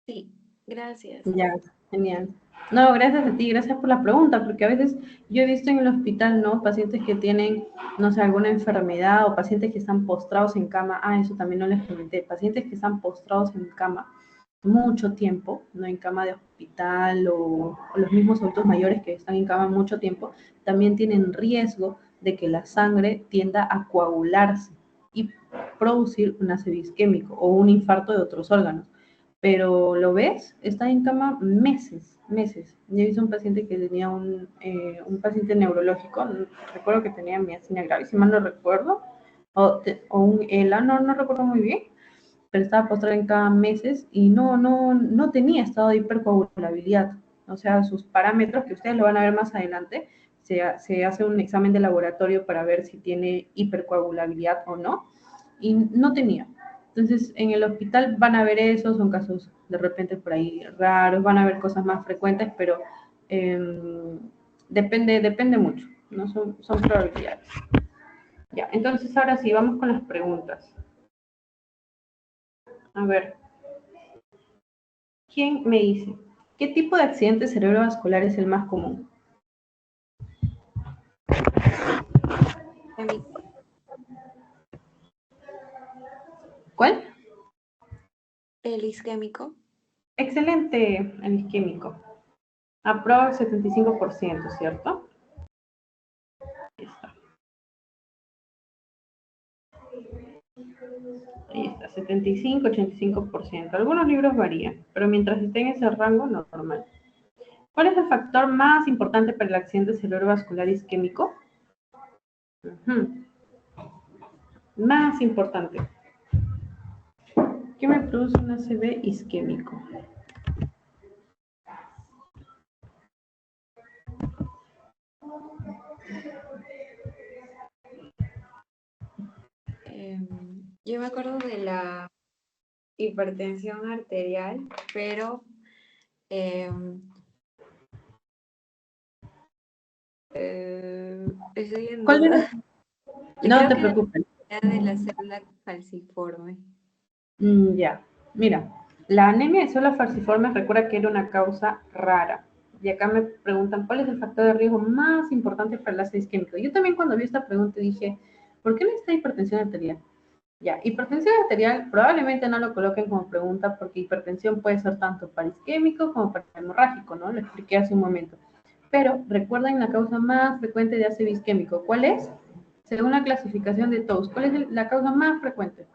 Sí, gracias. Ya, genial. No, gracias a ti, gracias por la pregunta, porque a veces yo he visto en el hospital, ¿no? Pacientes que tienen, no sé, alguna enfermedad o pacientes que están postrados en cama. Ah, eso también no les comenté. Pacientes que están postrados en cama mucho tiempo, ¿no? En cama de hospital o los mismos adultos mayores que están en cama mucho tiempo, también tienen riesgo de que la sangre tienda a coagularse y producir un ACV isquémico o un infarto de otros órganos. Pero lo ves, está en cama meses, meses. Yo hice un paciente que tenía un paciente neurológico, recuerdo que tenía miastenia gravis, si mal no recuerdo, o un ELA, no recuerdo muy bien, pero estaba postrado en cama meses y no tenía estado de hipercoagulabilidad. O sea, sus parámetros, que ustedes lo van a ver más adelante, se hace un examen de laboratorio para ver si tiene hipercoagulabilidad o no, y no tenía. Entonces, en el hospital van a ver eso, son casos de repente por ahí raros, van a ver cosas más frecuentes, pero depende mucho, ¿no? Son probabilidades. Ya, entonces ahora sí, vamos con las preguntas. A ver, ¿quién me dice? ¿Qué tipo de accidente cerebrovascular es el más común? ¿Cuál? El isquémico. Excelente, el isquémico. Aprox 75%, ¿cierto? Ahí está. Ahí está, 75, 85%. Algunos libros varían, pero mientras esté en ese rango, normal. ¿Cuál es el factor más importante para el accidente cerebrovascular isquémico? Más importante. ¿Qué me produce un ACV isquémico? Yo me acuerdo de la hipertensión arterial, pero estoy en ¿Cuál era? duda. No Creo te que la preocupes. de la célula falciforme. Ya, mira, la anemia de células falciformes recuerda que era una causa rara. Y acá me preguntan, ¿cuál es el factor de riesgo más importante para el ácido isquémico? Yo también cuando vi esta pregunta dije, ¿por qué necesita hipertensión arterial? Ya, hipertensión arterial probablemente no lo coloquen como pregunta porque hipertensión puede ser tanto para isquémico como para hemorrágico, ¿no? Lo expliqué hace un momento. Pero recuerden la causa más frecuente de ácido isquémico. ¿Cuál es? Según la clasificación de TOUS, ¿cuál es la causa más frecuente?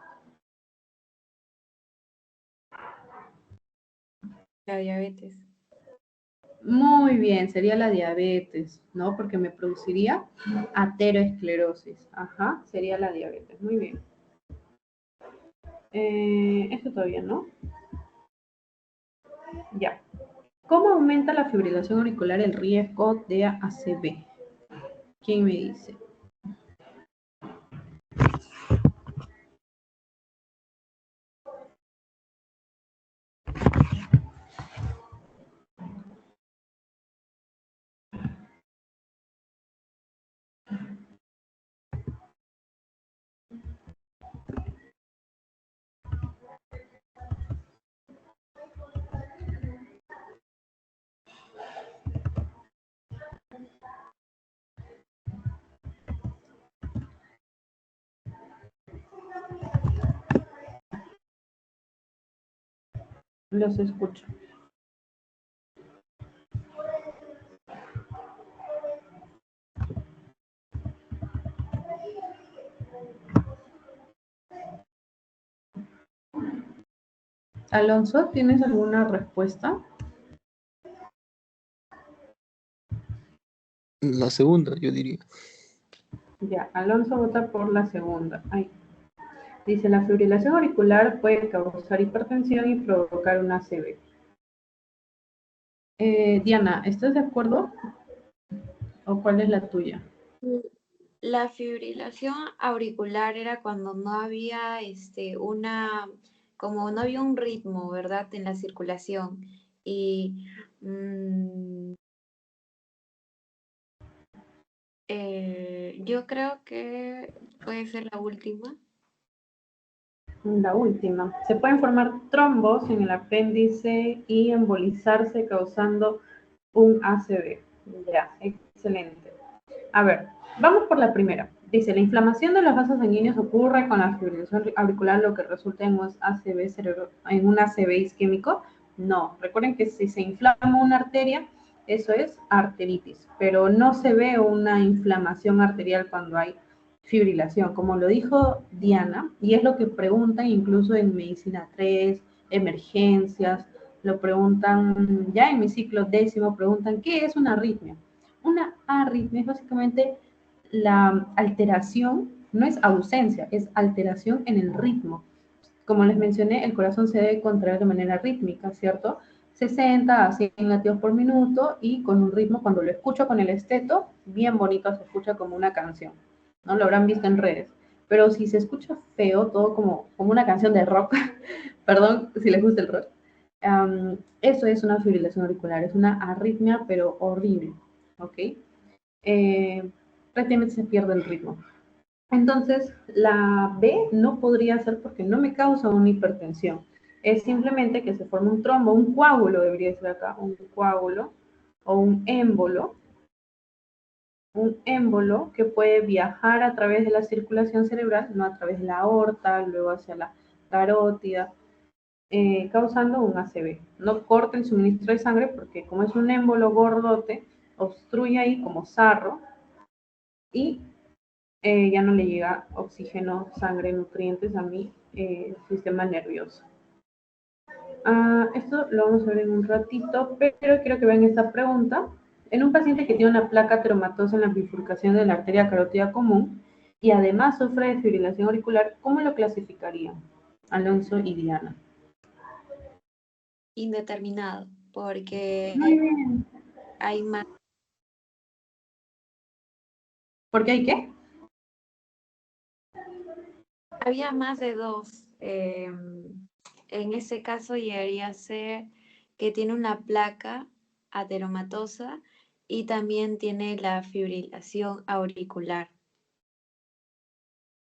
La diabetes. Muy bien, sería la diabetes, ¿no? Porque me produciría ateroesclerosis. Ajá, sería la diabetes. Muy bien. Eso todavía no. Ya. ¿Cómo aumenta la fibrilación auricular el riesgo de ACV? ¿Quién me dice? Los escucho. Alonso, ¿tienes alguna respuesta? La segunda, yo diría. Ya, Alonso vota por la segunda. Ay. Dice, la fibrilación auricular puede causar hipertensión y provocar una ACV. Diana, ¿estás de acuerdo? ¿O cuál es la tuya? La fibrilación auricular era cuando no había como no había un ritmo, ¿verdad? En la circulación. Y yo creo que puede ser la última. La última. Se pueden formar trombos en el apéndice y embolizarse causando un ACV. Ya, excelente. A ver, vamos por la primera. Dice, la inflamación de los vasos sanguíneos ocurre con la fibrilación auricular, lo que resulta en un ACV en un ACV isquémico. No, recuerden que si se inflama una arteria, eso es arteritis, pero no se ve una inflamación arterial cuando hay fibrilación, como lo dijo Diana, y es lo que preguntan incluso en medicina 3, emergencias, lo preguntan ya en mi ciclo décimo, preguntan, ¿qué es una arritmia? Una arritmia es básicamente la alteración, no es ausencia, es alteración en el ritmo. Como les mencioné, el corazón se debe contraer de manera rítmica, ¿cierto? 60 a 100 latidos por minuto y con un ritmo, cuando lo escucho con el esteto, bien bonito, se escucha como una canción, ¿no? Lo habrán visto en redes. Pero si se escucha feo, todo como una canción de rock, perdón si les gusta el rock, eso es una fibrilación auricular, es una arritmia, pero horrible, ¿ok? Prácticamente se pierde el ritmo. Entonces, la B no podría ser porque no me causa una hipertensión. Es simplemente que se forma un trombo, un coágulo debería ser acá, un coágulo o un émbolo que puede viajar a través de la circulación cerebral, no a través de la aorta, luego hacia la carótida, causando un ACV. No corta el suministro de sangre porque como es un émbolo gordote, obstruye ahí como sarro y ya no le llega oxígeno, sangre, nutrientes a mi sistema nervioso. Esto lo vamos a ver en un ratito, pero quiero que vean esta pregunta. En un paciente que tiene una placa ateromatosa en la bifurcación de la arteria carótida común y además sufre de fibrilación auricular, ¿cómo lo clasificarían? Alonso y Diana. Indeterminado, porque Muy bien. hay más. ¿Por qué hay qué? Había más de dos. En ese caso llegaría a ser que tiene una placa ateromatosa y también tiene la fibrilación auricular.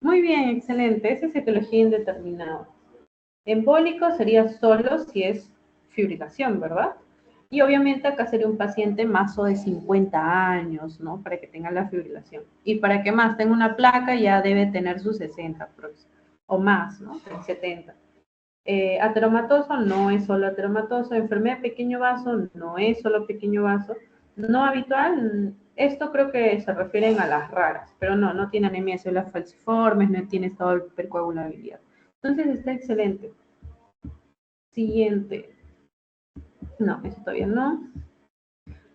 Muy bien, excelente. Esa es etiología indeterminada. Embólico sería solo si es fibrilación, ¿verdad? Y obviamente acá sería un paciente más o de 50 años, ¿no? Para que tenga la fibrilación. Y para que más tenga una placa ya debe tener sus 60 o más, ¿no? 70. Ateromatoso no es solo ateromatoso. Enfermedad de pequeño vaso no es solo pequeño vaso. No habitual, esto creo que se refieren a las raras, pero no tiene anemia de células falciformes, no tiene estado de hipercoagulabilidad. Entonces está excelente. Siguiente. No, eso todavía no.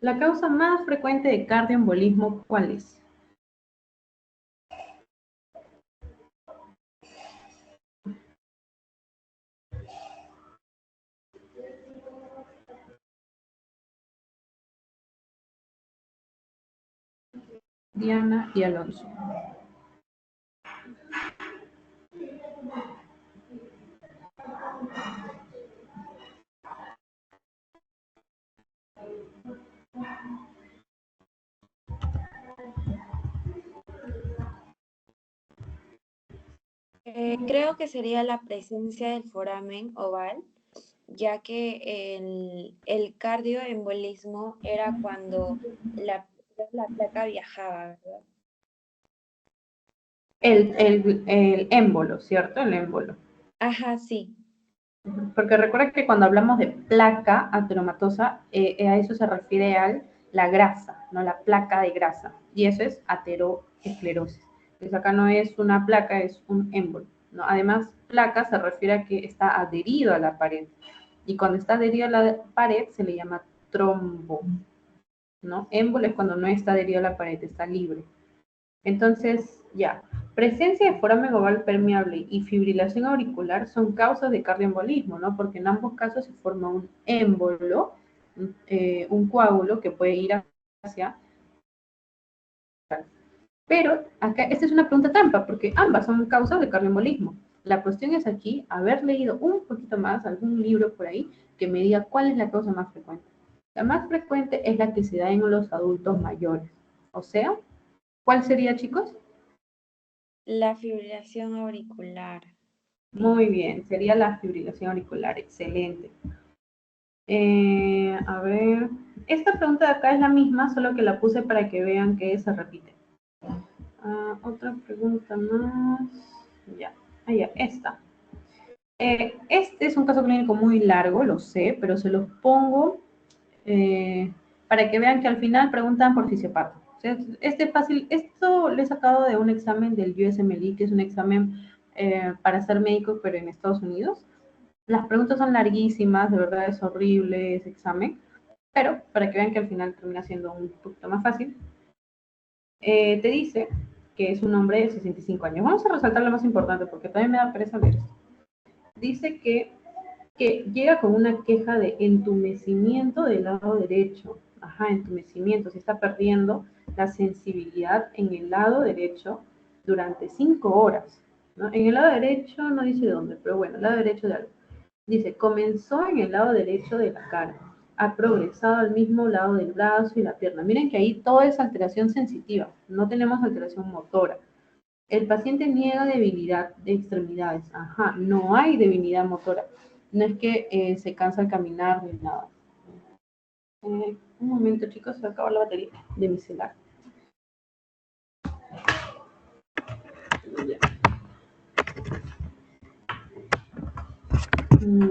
La causa más frecuente de cardioembolismo, ¿cuál es? Diana y Alonso. Creo que sería la presencia del foramen oval, ya que el cardioembolismo era cuando la placa viajaba, ¿verdad? El émbolo, ¿cierto? El émbolo. Ajá, sí. Porque recuerda que cuando hablamos de placa ateromatosa, a eso se refiere a la grasa, ¿no? La placa de grasa. Y eso es ateroesclerosis. Entonces acá no es una placa, es un émbolo, ¿no? Además, placa se refiere a que está adherido a la pared. Y cuando está adherido a la pared se le llama trombo, ¿no? Émbolo es cuando no está adherido a la pared, está libre. Entonces, ya, presencia de foramen oval permeable y fibrilación auricular son causas de cardioembolismo, ¿no? Porque en ambos casos se forma un émbolo, un coágulo que puede ir hacia... Pero acá, esta es una pregunta trampa, porque ambas son causas de cardioembolismo. La cuestión es aquí haber leído un poquito más, algún libro por ahí, que me diga cuál es la causa más frecuente. La más frecuente es la que se da en los adultos mayores. O sea, ¿cuál sería, chicos? La fibrilación auricular. Muy bien, sería la fibrilación auricular, excelente. A ver, esta pregunta de acá es la misma, solo que la puse para que vean que se repite. Otra pregunta más. Ya, ya, esta. Este es un caso clínico muy largo, lo sé, pero se los pongo para que vean que al final preguntan por fisiopato. O sea, este es fácil, esto lo he sacado de un examen del USMLE, que es un examen para ser médico, pero en Estados Unidos. Las preguntas son larguísimas, de verdad es horrible ese examen, pero para que vean que al final termina siendo un poquito más fácil, te dice que es un hombre de 65 años. Vamos a resaltar lo más importante porque también me da pereza ver esto. Dice que llega con una queja de entumecimiento del lado derecho. Ajá, entumecimiento, se está perdiendo la sensibilidad en el lado derecho durante 5 horas. ¿No? En el lado derecho no dice de dónde, pero bueno, el lado derecho de algo. Dice, comenzó en el lado derecho de la cara, ha progresado al mismo lado del brazo y la pierna. Miren que ahí todo es alteración sensitiva, no tenemos alteración motora. El paciente niega debilidad de extremidades. Ajá, no hay debilidad motora. No es que se cansa al caminar ni nada. Un momento, chicos, se acaba la batería de mi celular. Ya.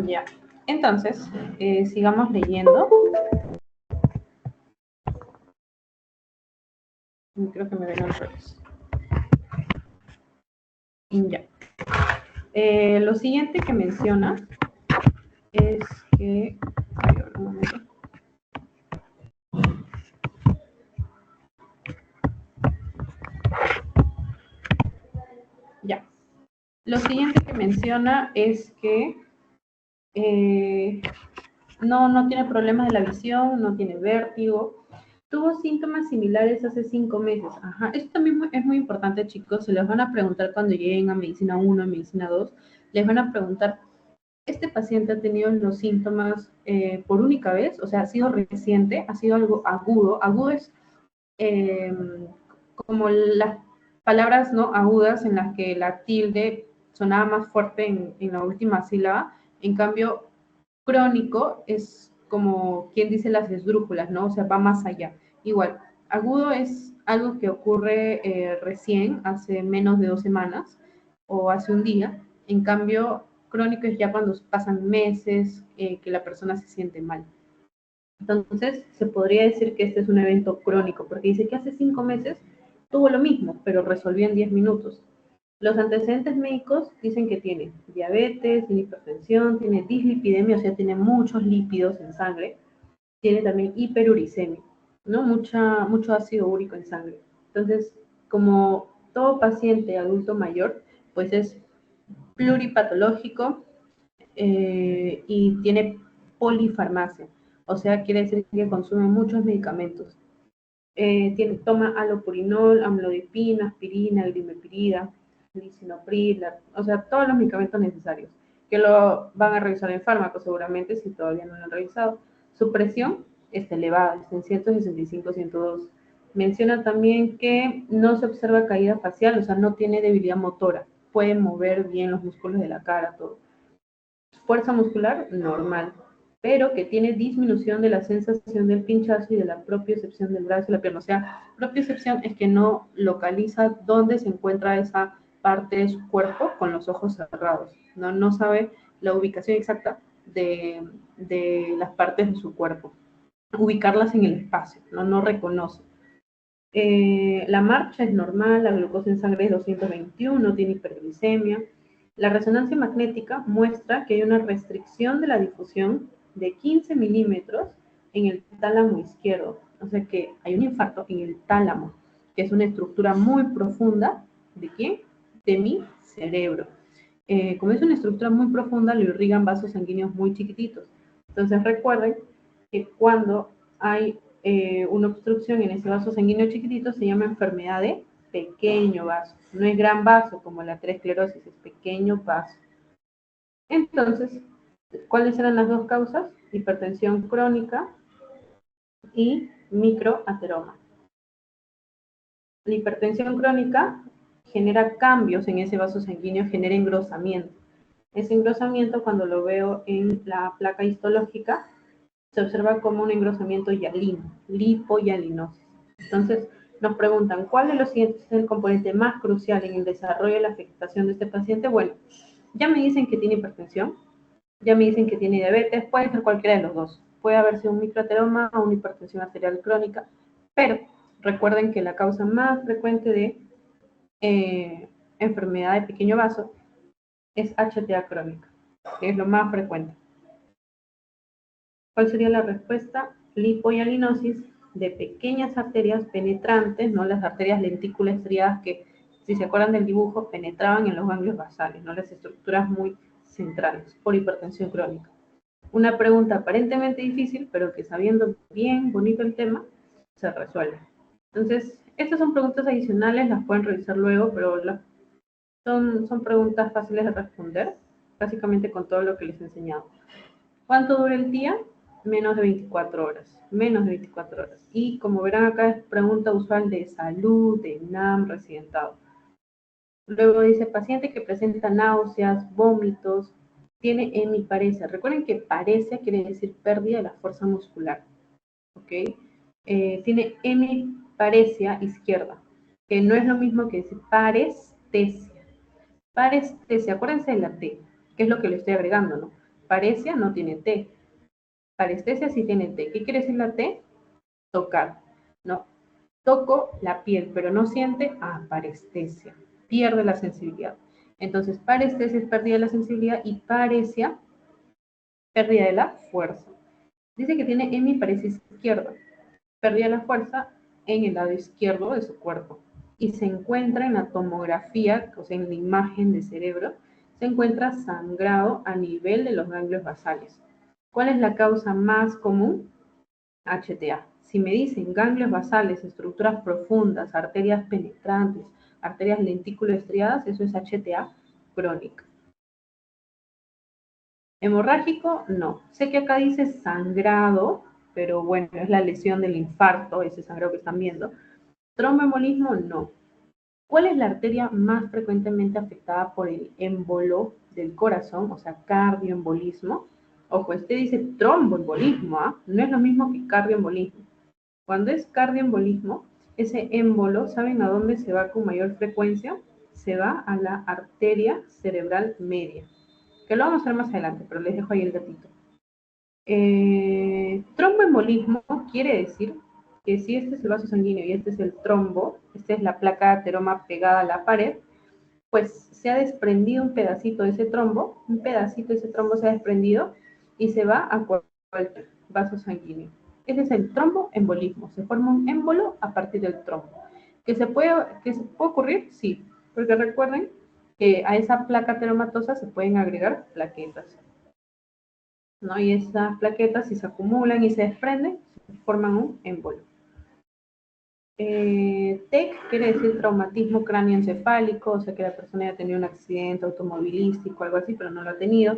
Ya. Entonces, sigamos leyendo. Creo que me ven al revés. Ya. Lo siguiente que menciona es que... Ay, un momento. Ya. Lo siguiente que menciona es que no tiene problemas de la visión, no tiene vértigo. Tuvo síntomas similares hace 5 meses. Ajá, esto también es muy importante, chicos. Se les van a preguntar cuando lleguen a medicina 1, a medicina 2. Les van a preguntar, ¿este paciente ha tenido los síntomas por única vez? O sea, ¿ha sido reciente? ¿Ha sido algo agudo? Agudo es eh, como las palabras no agudas en las que la tilde sonaba más fuerte en la última sílaba. En cambio, crónico es como quien dice las esdrújulas, ¿no? O sea, va más allá. Igual, agudo es algo que ocurre recién, hace menos de 2 semanas o hace un día. En cambio, crónico es ya cuando pasan meses que la persona se siente mal. Entonces, se podría decir que este es un evento crónico, porque dice que hace 5 meses tuvo lo mismo, pero resolvió en 10 minutos. Los antecedentes médicos dicen que tiene diabetes, tiene hipertensión, tiene dislipidemia, o sea, tiene muchos lípidos en sangre, tiene también hiperuricemia, ¿no? Mucho ácido úrico en sangre. Entonces, como todo paciente adulto mayor, pues es pluripatológico y tiene polifarmacia, o sea, quiere decir que consume muchos medicamentos. Toma alopurinol, amlodipina, aspirina, glimepirida, lisinopril, o sea, todos los medicamentos necesarios, que lo van a revisar en fármacos seguramente si todavía no lo han revisado. Su presión está elevada, está en 165, 102. Menciona también que no se observa caída facial, o sea, no tiene debilidad motora, puede mover bien los músculos de la cara, todo. Fuerza muscular normal, pero que tiene disminución de la sensación del pinchazo y de la propiocepción del brazo y la pierna. O sea, propiocepción es que no localiza dónde se encuentra esa parte de su cuerpo con los ojos cerrados. No sabe la ubicación exacta de las partes de su cuerpo, ubicarlas en el espacio, no reconoce. La marcha es normal, la glucosa en sangre es 221, no tiene hiperglicemia. La resonancia magnética muestra que hay una restricción de la difusión de 15 milímetros en el tálamo izquierdo. O sea que hay un infarto en el tálamo, que es una estructura muy profunda. ¿De quién? De mi cerebro. Como es una estructura muy profunda, lo irrigan vasos sanguíneos muy chiquititos. Entonces recuerden que cuando hay una obstrucción en ese vaso sanguíneo chiquitito se llama enfermedad de pequeño vaso. No es gran vaso como la aterosclerosis, es pequeño vaso. Entonces, ¿cuáles eran las dos causas? Hipertensión crónica y microateroma. La hipertensión crónica genera cambios en ese vaso sanguíneo, genera engrosamiento. Ese engrosamiento, cuando lo veo en la placa histológica, se observa como un engrosamiento hialino, lipohialinosis. Entonces, nos preguntan, ¿cuál de los siguientes es el componente más crucial en el desarrollo de la afectación de este paciente? Bueno, ya me dicen que tiene hipertensión, ya me dicen que tiene diabetes, puede ser cualquiera de los dos. Puede haber sido un microateroma o una hipertensión arterial crónica, pero recuerden que la causa más frecuente de enfermedad de pequeño vaso es HTA crónica, que es lo más frecuente. ¿Cuál sería la respuesta? Lipohialinosis de pequeñas arterias penetrantes, ¿no? Las arterias lentículas estriadas que, si se acuerdan del dibujo, penetraban en los ganglios basales, ¿no? Las estructuras muy centrales, por hipertensión crónica. Una pregunta aparentemente difícil, pero que sabiendo bien bonito el tema, se resuelve. Entonces, estas son preguntas adicionales, las pueden revisar luego, pero son preguntas fáciles de responder, básicamente con todo lo que les he enseñado. ¿Cuánto dura el día? Menos de 24 horas. Menos de 24 horas. Y como verán acá es pregunta usual de salud, de NAM, residentado. Luego dice paciente que presenta náuseas, vómitos, tiene hemiparesia. Recuerden que paresia quiere decir pérdida de la fuerza muscular. ¿Ok? Tiene hemiparesia izquierda, que no es lo mismo que decir parestesia. Parestesia, acuérdense de la T, que es lo que le estoy agregando, ¿no? Paresia no tiene T. Parestesia sí tiene T. ¿Qué quiere decir la T? Tocar. No. Toco la piel, pero no siente. Parestesia. Pierde la sensibilidad. Entonces, parestesia es pérdida de la sensibilidad y paresia, pérdida de la fuerza. Dice que tiene hemiparesia izquierda, pérdida de la fuerza en el lado izquierdo de su cuerpo. Y se encuentra en la tomografía, o sea, en la imagen de cerebro, se encuentra sangrado a nivel de los ganglios basales. ¿Cuál es la causa más común? HTA. Si me dicen ganglios basales, estructuras profundas, arterias penetrantes, arterias lentículo-estriadas, eso es HTA crónica. Hemorrágico, no. Sé que acá dice sangrado, pero bueno, es la lesión del infarto, ese sangrado que están viendo. Tromboembolismo, no. ¿Cuál es la arteria más frecuentemente afectada por el émbolo del corazón, o sea, cardioembolismo? Ojo, este dice tromboembolismo, ¿ah? No es lo mismo que cardioembolismo. Cuando es cardioembolismo, ese émbolo, ¿saben a dónde se va con mayor frecuencia? Se va a la arteria cerebral media, que lo vamos a hacer más adelante, pero les dejo ahí el datito. Tromboembolismo quiere decir que si este es el vaso sanguíneo y este es el trombo, esta es la placa de ateroma pegada a la pared, pues se ha desprendido un pedacito de ese trombo, se ha desprendido y se va a cualquier vaso sanguíneo. Ese es el tromboembolismo, se forma un émbolo a partir del trombo. ¿Que se puede ocurrir? Sí, porque recuerden que a esa placa ateromatosa se pueden agregar plaquetas, ¿no? Y esas plaquetas, si se acumulan y se desprenden, forman un émbolo. TEC quiere decir traumatismo cráneoencefálico, o sea que la persona ya ha tenido un accidente automovilístico, algo así, pero no lo ha tenido.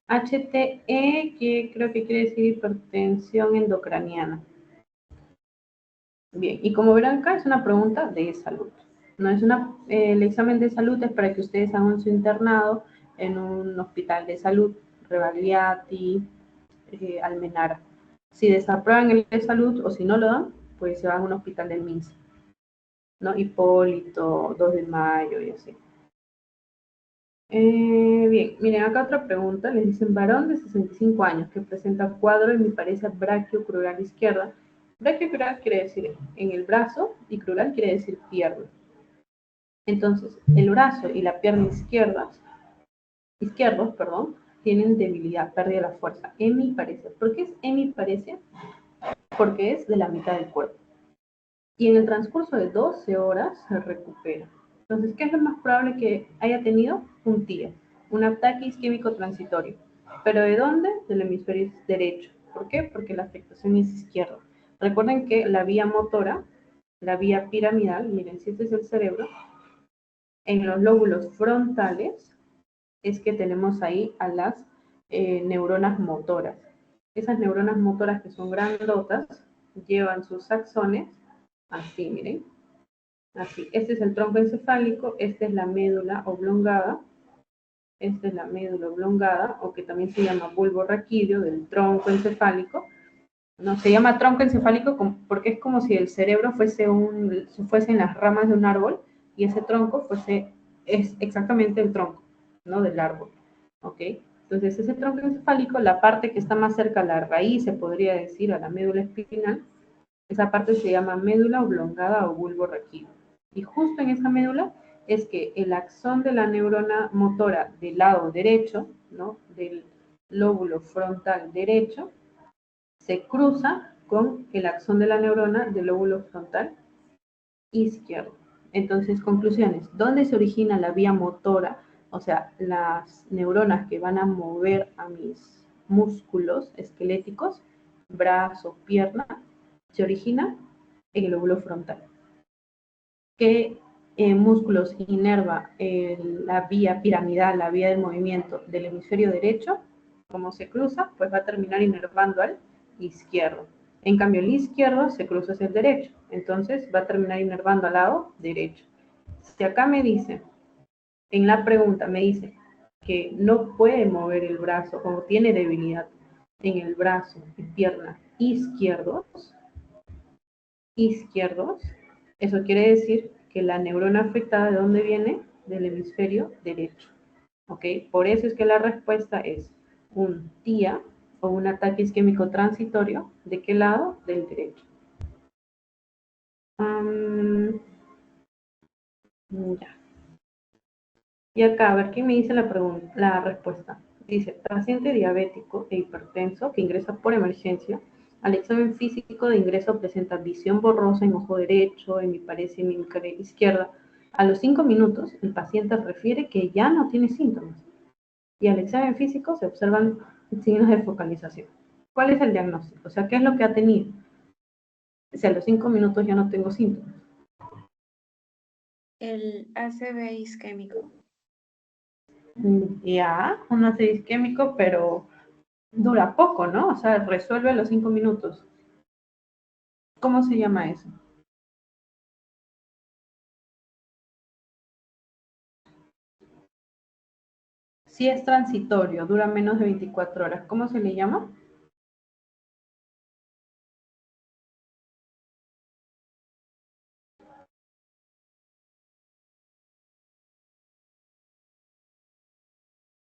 HTE, que creo que quiere decir hipertensión endocraniana. Bien, y como verán acá, es una pregunta de salud. No es el examen de salud es para que ustedes hagan su internado en un hospital de salud, Rebagliati, Almenara. Si desaprueban el de salud o si no lo dan, pues se van a un hospital del MINSA, ¿no? Hipólito, 2 de mayo y así. Bien, miren, acá otra pregunta. Les dicen varón de 65 años que presenta cuadro en mi pareja brachiocrural izquierda. Brachiocrural quiere decir en el brazo y crural quiere decir pierna. Entonces, el brazo y la pierna izquierdos, tienen debilidad, pérdida de la fuerza. Hemiparesia. ¿Por qué es hemiparesia? Porque es de la mitad del cuerpo. Y en el transcurso de 12 horas se recupera. Entonces, ¿qué es lo más probable que haya tenido? Un TIA, un ataque isquémico transitorio. ¿Pero de dónde? Del hemisferio derecho. ¿Por qué? Porque la afectación es izquierda. Recuerden que la vía motora, la vía piramidal, miren, si este es el cerebro, en los lóbulos frontales es que tenemos ahí a las neuronas motoras. Esas neuronas motoras que son grandotas llevan sus axones así, miren, así. Este es el tronco encefálico, esta es la médula oblongada, esta es la médula oblongada, o que también se llama bulbo raquídeo del tronco encefálico. No, se llama tronco encefálico porque es como si el cerebro fuese en las ramas de un árbol y ese tronco es exactamente el tronco, ¿no? Del árbol, ¿ok? Entonces ese tronco encefálico, la parte que está más cerca a la raíz, se podría decir, a la médula espinal, esa parte se llama médula oblongada o bulbo raquídeo. Y justo en esa médula es que el axón de la neurona motora del lado derecho, ¿no? Del lóbulo frontal derecho, se cruza con el axón de la neurona del lóbulo frontal izquierdo. Entonces, conclusiones. ¿Dónde se origina la vía motora? O sea, las neuronas que van a mover a mis músculos esqueléticos, brazo, pierna, se origina en el lóbulo frontal. ¿Qué músculos inerva la vía piramidal, la vía del movimiento del hemisferio derecho? ¿Cómo se cruza? Pues va a terminar inervando al izquierdo. En cambio, el izquierdo se cruza hacia el derecho. Entonces va a terminar inervando al lado derecho. Si acá me dice, en la pregunta me dice que no puede mover el brazo o tiene debilidad en el brazo y pierna izquierdos, eso quiere decir que la neurona afectada, ¿de dónde viene? Del hemisferio derecho. ¿Ok? Por eso es que la respuesta es un TIA o un ataque isquémico transitorio. ¿De qué lado? Del derecho. Ya. Y acá, a ver, ¿qué me dice la respuesta? Dice, paciente diabético e hipertenso que ingresa por emergencia. Al examen físico de ingreso presenta visión borrosa en ojo derecho, hemiparesia y hemicardia izquierda. A los 5 minutos, el paciente refiere que ya no tiene síntomas. Y al examen físico se observan signos de focalización. ¿Cuál es el diagnóstico? O sea, ¿qué es lo que ha tenido? O sea, a los 5 minutos ya no tengo síntomas. El ACV isquémico. Ya, un ácido isquémico, pero dura poco, ¿no? O sea, resuelve a los 5 minutos. ¿Cómo se llama eso? Si es transitorio, dura menos de 24 horas. ¿Cómo se le llama?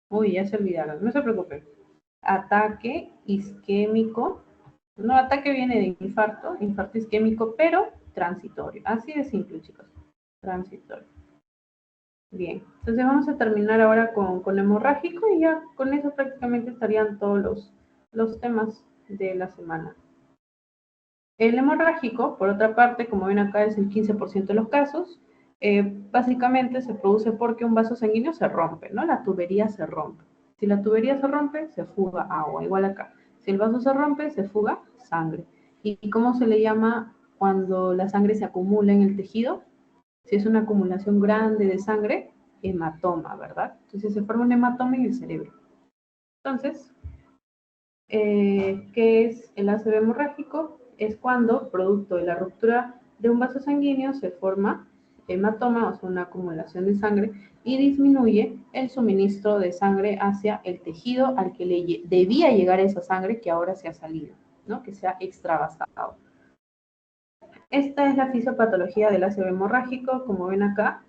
Uy, ya se olvidaron. No se preocupen. Ataque isquémico. No, ataque viene de infarto isquémico, pero transitorio. Así de simple, chicos. Transitorio. Bien, entonces vamos a terminar ahora con hemorrágico y ya con eso prácticamente estarían todos los temas de la semana. El hemorrágico, por otra parte, como ven acá, es el 15% de los casos. Básicamente se produce porque un vaso sanguíneo se rompe, ¿no? La tubería se rompe. Si la tubería se rompe, se fuga agua, igual acá. Si el vaso se rompe, se fuga sangre. ¿Y cómo se le llama cuando la sangre se acumula en el tejido? Si es una acumulación grande de sangre, hematoma, ¿verdad? Entonces se forma un hematoma en el cerebro. Entonces, ¿qué es el ACV hemorrágico? Es cuando, producto de la ruptura de un vaso sanguíneo, se forma hematoma, o sea, una acumulación de sangre, y disminuye el suministro de sangre hacia el tejido al que le debía llegar esa sangre que ahora se ha salido, ¿no? Que se ha extravasado. Esta es la fisiopatología del ACV hemorrágico, como ven acá.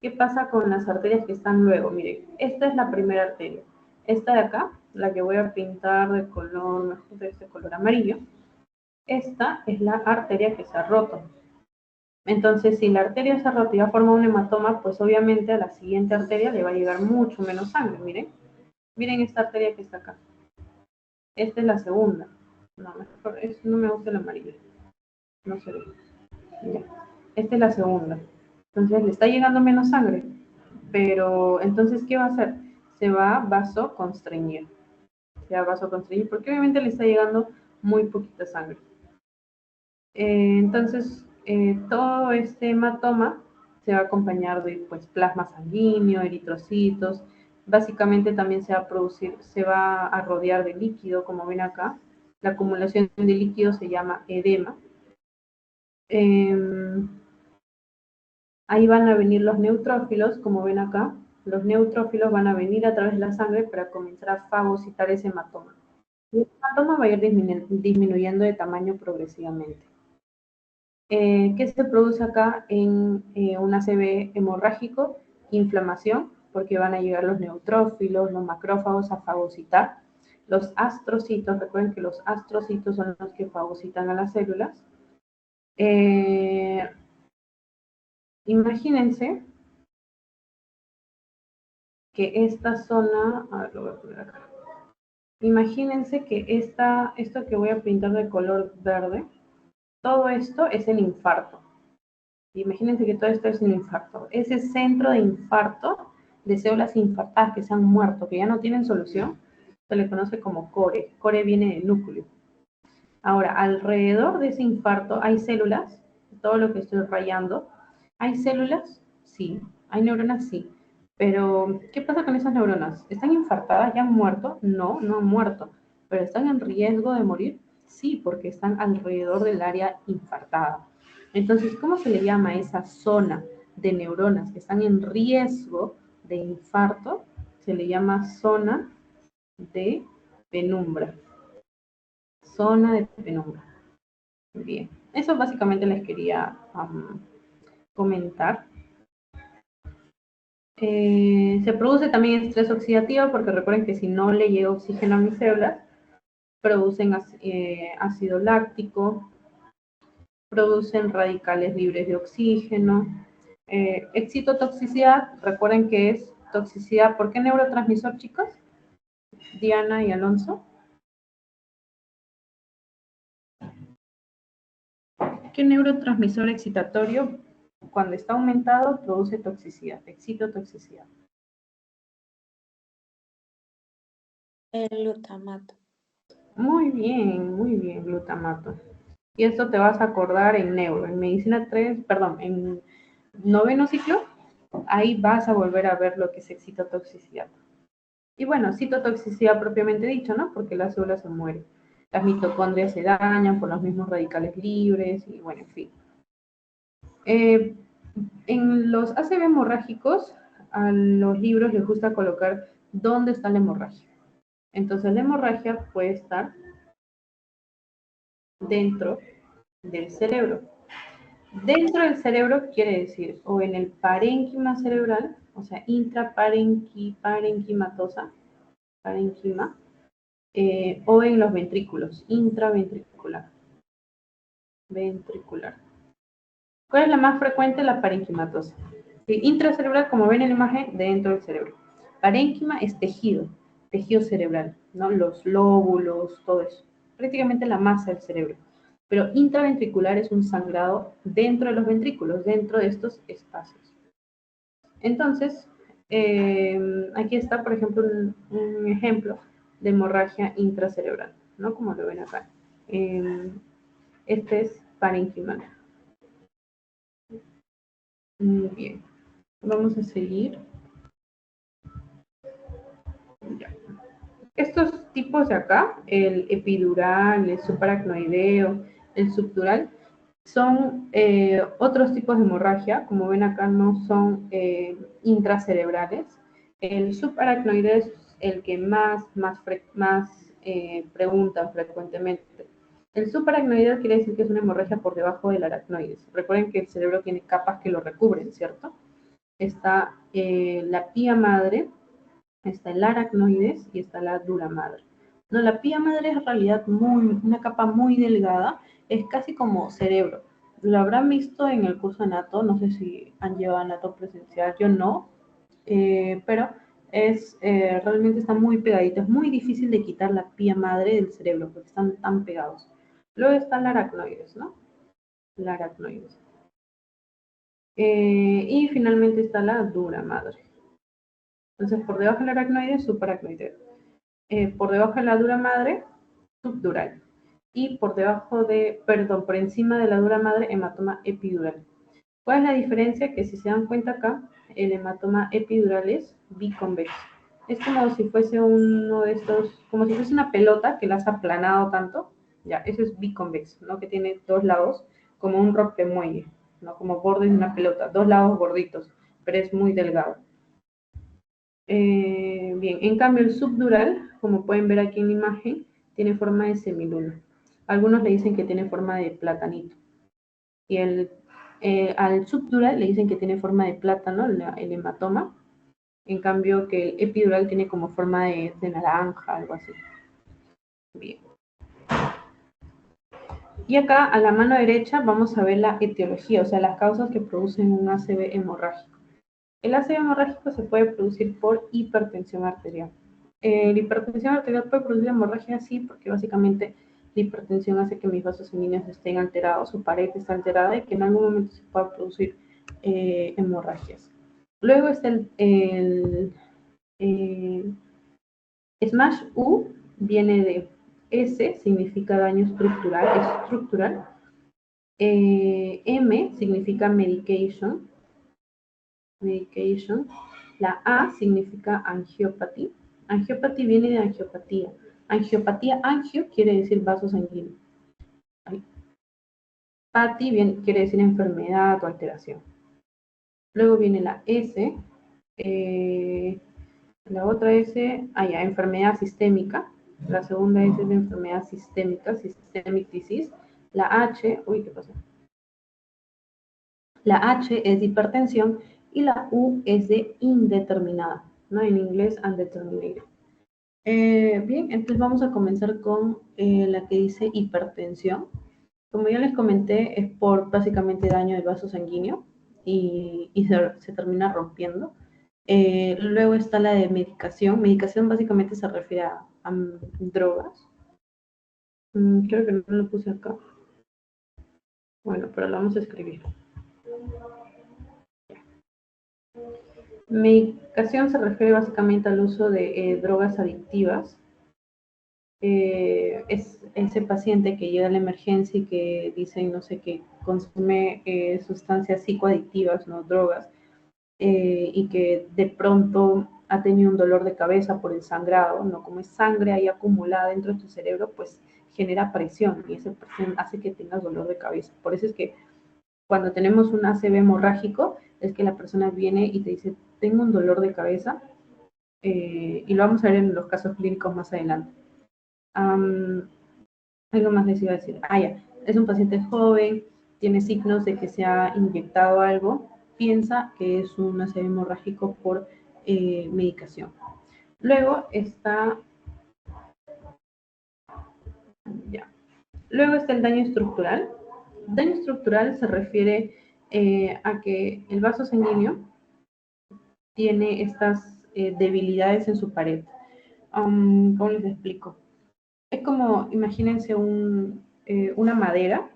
¿Qué pasa con las arterias que están luego? Miren, esta es la primera arteria. Esta de acá, la que voy a pintar de color, mejor de este color amarillo, esta es la arteria que se ha roto. Entonces, si la arteria se ha roto y ha formado un hematoma, pues obviamente a la siguiente arteria le va a llegar mucho menos sangre, miren. Miren esta arteria que está acá. Esta es la segunda. No, mejor, no me gusta el amarillo. No se ve. Ya. Esta es la segunda. Entonces le está llegando menos sangre. Pero entonces, ¿qué va a hacer? Se va a vasoconstreñir. Se va a vasoconstreñir porque obviamente le está llegando muy poquita sangre. Entonces, todo este hematoma se va a acompañar de pues, plasma sanguíneo, eritrocitos. Básicamente también se va a producir, se va a rodear de líquido, como ven acá. La acumulación de líquido se llama edema. Ahí van a venir los neutrófilos, como ven acá. Los neutrófilos van a venir a través de la sangre para comenzar a fagocitar ese hematoma. Y el hematoma va a ir disminuyendo de tamaño progresivamente. ¿Qué se produce acá en un ACV hemorrágico? Inflamación, porque van a llegar los neutrófilos, los macrófagos a fagocitar. Los astrocitos, recuerden que los astrocitos son los que fagocitan a las células. Imagínense que esta zona, a ver, lo voy a poner acá. Imagínense que esto que voy a pintar de color verde, todo esto es el infarto. Imagínense que todo esto es un infarto. Ese centro de infarto, de células infartadas que se han muerto, que ya no tienen solución, se le conoce como core. Core viene del núcleo. Ahora, alrededor de ese infarto hay células, todo lo que estoy rayando. ¿Hay células? Sí. ¿Hay neuronas? Sí. Pero, ¿qué pasa con esas neuronas? ¿Están infartadas? ¿Ya han muerto? No, no han muerto. ¿Pero están en riesgo de morir? Sí, porque están alrededor del área infartada. Entonces, ¿cómo se le llama a esa zona de neuronas que están en riesgo de infarto? Se le llama zona de penumbra. Zona de penumbra. Bien, eso básicamente les quería comentar. Se produce también estrés oxidativo porque recuerden que si no le llega oxígeno a mis células, producen ácido láctico, producen radicales libres de oxígeno. Excitotoxicidad, recuerden que es toxicidad. ¿Por qué neurotransmisor, chicos? Diana y Alonso. ¿Qué neurotransmisor excitatorio, cuando está aumentado, produce toxicidad? Excitotoxicidad. El glutamato. Muy bien, glutamato. Y esto te vas a acordar en neuro, en medicina 3, perdón, en noveno ciclo, ahí vas a volver a ver lo que es excitotoxicidad. Y bueno, citotoxicidad propiamente dicho, ¿no? Porque la célula se muere. Las mitocondrias se dañan por los mismos radicales libres y bueno, en fin. En los ACV hemorrágicos, a los libros les gusta colocar dónde está la hemorragia. Entonces la hemorragia puede estar dentro del cerebro. Dentro del cerebro quiere decir o en el parénquima cerebral, o sea, intraparenquimatosa, parénquima, o en los ventrículos, intraventricular, ventricular. ¿Cuál es la más frecuente? La parenquimatosa. Intracerebral, como ven en la imagen, dentro del cerebro. Parénquima es tejido, tejido cerebral, ¿no? Los lóbulos, todo eso. Prácticamente la masa del cerebro. Pero intraventricular es un sangrado dentro de los ventrículos, dentro de estos espacios. Entonces, aquí está, por ejemplo, un ejemplo de hemorragia intracerebral, ¿no? Como lo ven acá. Este es parenquimal. Muy bien. Vamos a seguir. Ya. Estos tipos de acá, el epidural, el subaracnoideo, el subdural, son otros tipos de hemorragia. Como ven acá, no son intracerebrales. El subaracnoideo es el que más preguntan frecuentemente. El subaracnoideo quiere decir que es una hemorragia por debajo del aracnoides. Recuerden que el cerebro tiene capas que lo recubren, ¿cierto? está la pía madre, está el aracnoides y está la dura madre. No, la pía madre es en realidad una capa muy delgada, es casi como cerebro. Lo habrán visto en el curso de anato, no sé si han llevado anato presencial, yo no, pero realmente está muy pegadito, es muy difícil de quitar la pía madre del cerebro porque están tan pegados. Luego está el aracnoides, ¿no? El aracnoides. Y finalmente está la dura madre. Entonces, por debajo del aracnoide, subaracnoide. Por debajo de la dura madre, subdural. Y por encima de la dura madre, hematoma epidural. ¿Cuál es la diferencia? Que si se dan cuenta acá, el hematoma epidural es biconvexo. Es como si fuese uno de estos, como si fuese una pelota que la has aplanado tanto. Ya, eso es biconvexo, ¿no? Que tiene dos lados, como un rompemuelle, ¿no? Como bordes de una pelota, dos lados gorditos, pero es muy delgado. Bien, en cambio el subdural, como pueden ver aquí en la imagen, tiene forma de semiluna. Algunos le dicen que tiene forma de platanito. Y al subdural le dicen que tiene forma de plátano, el hematoma. En cambio que el epidural tiene como forma de naranja, algo así. Bien. Y acá a la mano derecha vamos a ver la etiología, o sea, las causas que producen un ACV hemorrágico. El ACV hemorrágico se puede producir por hipertensión arterial. La hipertensión arterial puede producir hemorragia, sí, porque básicamente la hipertensión hace que mis vasos sanguíneos estén alterados, su pared está alterada y que en algún momento se pueda producir hemorragias. Luego está el Smash U, viene de S, significa daño estructural. M significa medication. La A significa angiopatía. Angiopatía viene de angiopatía. Angiopatía, angio quiere decir vaso sanguíneo. Pati quiere decir enfermedad o alteración. Luego viene la S. La otra S, enfermedad sistémica. La segunda S es de enfermedad sistémica, systemic disease. La H, ¿qué pasó? La H es de hipertensión y la U es de indeterminada, ¿no? En inglés, undeterminated. Bien, entonces vamos a comenzar con la que dice hipertensión. Como ya les comenté, es por básicamente daño del vaso sanguíneo y se termina rompiendo. Luego está la de medicación. Medicación básicamente se refiere a drogas. Creo que no lo puse acá. Bueno, pero lo vamos a escribir. Medicación se refiere básicamente al uso de drogas adictivas. Es ese paciente que llega a la emergencia y que dicen, no sé, que consume sustancias psicoadictivas, ¿no? Drogas, y que de pronto ha tenido un dolor de cabeza por el sangrado, ¿no? Como es sangre ahí acumulada dentro de tu cerebro, pues genera presión y esa presión hace que tengas dolor de cabeza. Por eso es que cuando tenemos un ACV hemorrágico, es que la persona viene y te dice, tengo un dolor de cabeza, y lo vamos a ver en los casos clínicos más adelante. Algo más les iba a decir. Ya. Es un paciente joven, tiene signos de que se ha inyectado algo, piensa que es un ACV hemorrágico por medicación. Luego está el daño estructural. Daño estructural se refiere a que el vaso sanguíneo tiene estas debilidades en su pared. ¿Cómo les explico? Es como, imagínense una madera,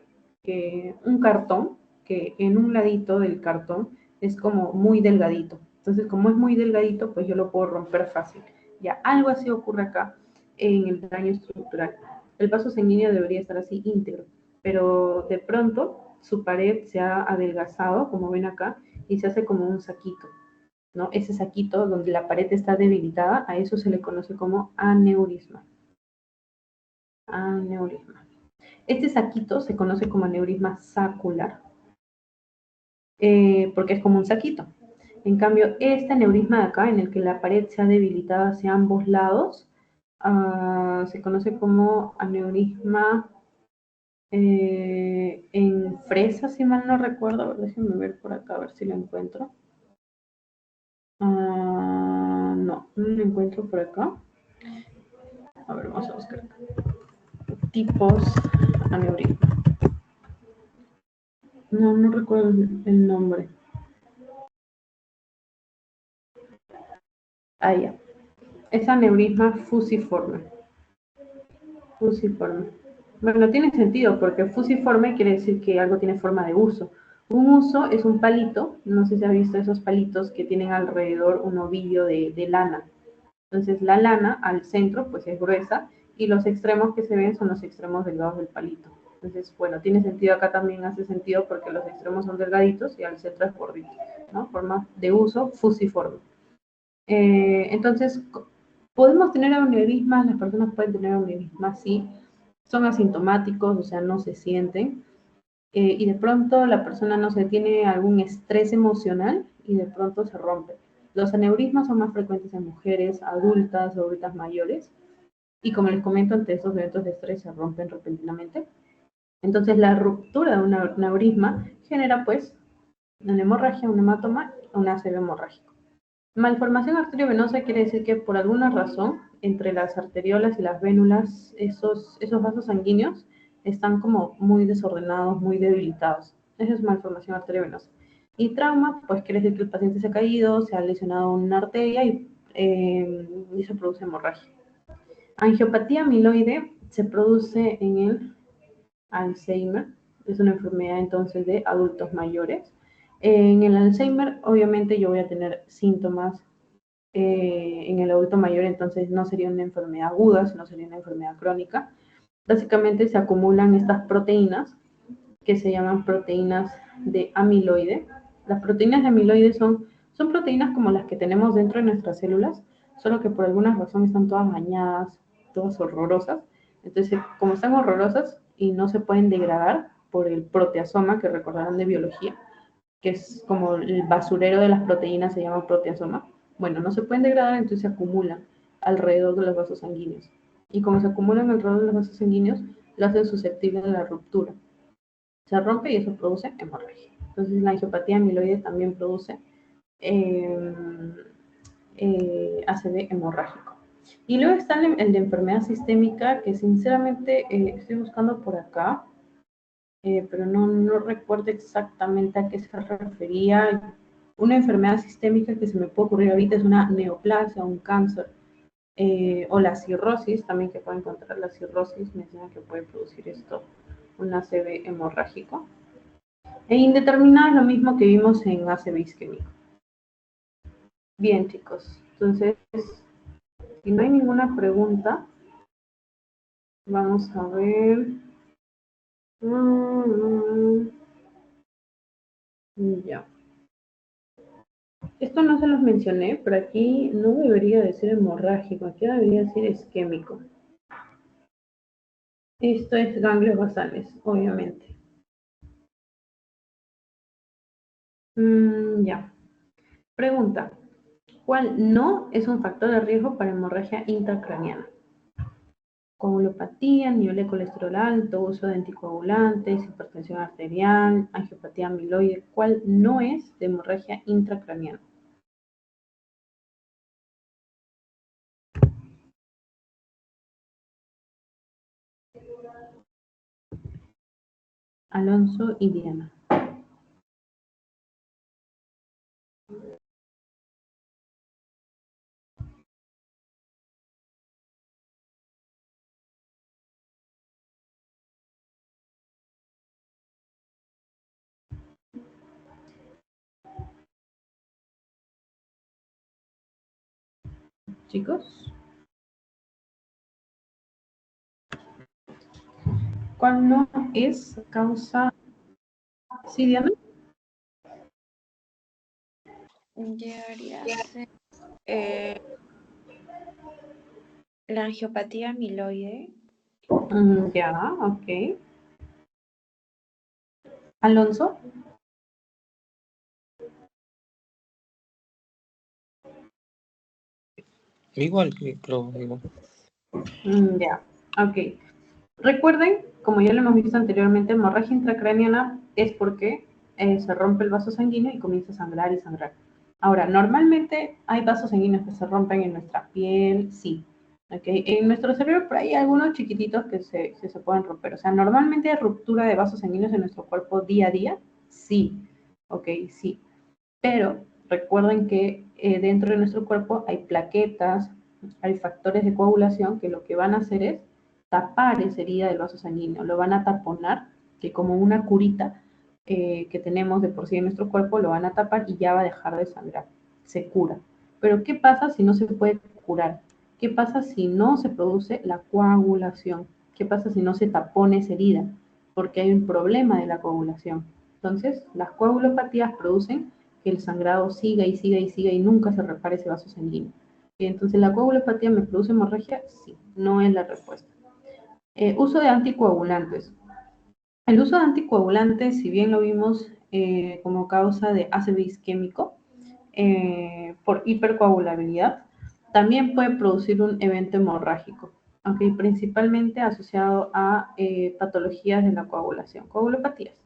un cartón, que en un ladito del cartón es como muy delgadito. Entonces, como es muy delgadito, pues yo lo puedo romper fácil. Ya, algo así ocurre acá en el daño estructural. El vaso sanguíneo debería estar así íntegro, pero de pronto su pared se ha adelgazado, como ven acá, y se hace como un saquito, ¿no? Ese saquito donde la pared está debilitada, a eso se le conoce como aneurisma. Aneurisma. Este saquito se conoce como aneurisma sacular, porque es como un saquito. En cambio, este aneurisma de acá, en el que la pared se ha debilitado hacia ambos lados, se conoce como aneurisma en fresa, si mal no recuerdo. A ver, déjenme ver por acá, a ver si lo encuentro. No lo encuentro por acá. A ver, vamos a buscar. Tipos aneurisma. No recuerdo el nombre. Ah, ya. Es aneurisma fusiforme. Fusiforme. Bueno, tiene sentido porque fusiforme quiere decir que algo tiene forma de uso. Un uso es un palito, no sé si has visto esos palitos que tienen alrededor un ovillo de lana. Entonces la lana al centro pues es gruesa y los extremos que se ven son los extremos delgados del palito. Entonces, bueno, tiene sentido acá también, hace sentido porque los extremos son delgaditos y al centro es gordito, ¿no? Forma de uso fusiforme. Entonces, podemos tener aneurismas, las personas pueden tener aneurismas, sí, son asintomáticos, o sea, no se sienten, y de pronto la persona no se tiene algún estrés emocional y de pronto se rompe. Los aneurismas son más frecuentes en mujeres adultas o adultas mayores, y como les comento, ante estos eventos de estrés se rompen repentinamente. Entonces, la ruptura de un aneurisma genera, pues, una hemorragia, un hematoma, un ACV hemorrágico. Malformación arteriovenosa quiere decir que por alguna razón entre las arteriolas y las vénulas esos vasos sanguíneos están como muy desordenados, muy debilitados. Esa es malformación arteriovenosa. Y trauma, pues quiere decir que el paciente se ha caído, se ha lesionado una arteria y se produce hemorragia. Angiopatía amiloide se produce en el Alzheimer, es una enfermedad entonces de adultos mayores. En el Alzheimer, obviamente, yo voy a tener síntomas en el adulto mayor, entonces no sería una enfermedad aguda, sino sería una enfermedad crónica. Básicamente se acumulan estas proteínas que se llaman proteínas de amiloide. Las proteínas de amiloide son proteínas como las que tenemos dentro de nuestras células, solo que por alguna razón están todas dañadas, todas horrorosas. Entonces, como están horrorosas y no se pueden degradar por el proteasoma, que recordarán de biología, que es como el basurero de las proteínas, se llama proteasoma. Bueno, no se pueden degradar, entonces se acumulan alrededor de los vasos sanguíneos. Y como se acumulan alrededor de los vasos sanguíneos, lo hacen susceptible a la ruptura. Se rompe y eso produce hemorragia. Entonces la angiopatía amiloide también produce ACV hemorrágico. Y luego está el de enfermedad sistémica, que sinceramente estoy buscando por acá, pero no recuerdo exactamente a qué se refería. Una enfermedad sistémica que se me puede ocurrir ahorita es una neoplasia, un cáncer, o la cirrosis, también que puede encontrar la cirrosis, menciona que puede producir esto, un ACV hemorrágico. E indeterminada es lo mismo que vimos en ACV isquémico. Bien, chicos, entonces, si no hay ninguna pregunta, vamos a ver. Ya. Esto no se los mencioné, pero aquí no debería decir hemorrágico, aquí debería decir isquémico. Esto es ganglios basales, obviamente. Ya. Pregunta. ¿Cuál no es un factor de riesgo para hemorragia intracraniana? Coagulopatía, nivel de colesterol alto, uso de anticoagulantes, hipertensión arterial, angiopatía amiloide. ¿Cuál no es de hemorragia intracraniana? Alonso y Diana. Chicos, ¿cuál no es causa? ¿Sí, Diana? Llegaría a ser la angiopatía amiloide. Ya, ok. Alonso. Igual, creo, igual. Ya, ok. Recuerden, como ya lo hemos visto anteriormente, hemorragia intracraniana es porque se rompe el vaso sanguíneo y comienza a sangrar y sangrar. Ahora, normalmente hay vasos sanguíneos que se rompen en nuestra piel, sí. ¿Okay? En nuestro cerebro por ahí hay algunos chiquititos que se pueden romper. O sea, normalmente hay ruptura de vasos sanguíneos en nuestro cuerpo día a día, sí. Ok, sí. Pero recuerden que dentro de nuestro cuerpo hay plaquetas, hay factores de coagulación que lo que van a hacer es tapar esa herida del vaso sanguíneo, lo van a taponar, que como una curita que tenemos de por sí en nuestro cuerpo, lo van a tapar y ya va a dejar de sangrar, se cura. Pero ¿qué pasa si no se puede curar? ¿Qué pasa si no se produce la coagulación? ¿Qué pasa si no se tapone esa herida? Porque hay un problema de la coagulación. Entonces, las coagulopatías producen que el sangrado siga y siga y siga y nunca se repare ese vaso sanguíneo. Y entonces, ¿la coagulopatía me produce hemorragia? Sí, no es la respuesta. Uso de anticoagulantes. El uso de anticoagulantes, si bien lo vimos como causa de ACV isquémico por hipercoagulabilidad, también puede producir un evento hemorrágico, aunque principalmente asociado a patologías de la coagulación, coagulopatías.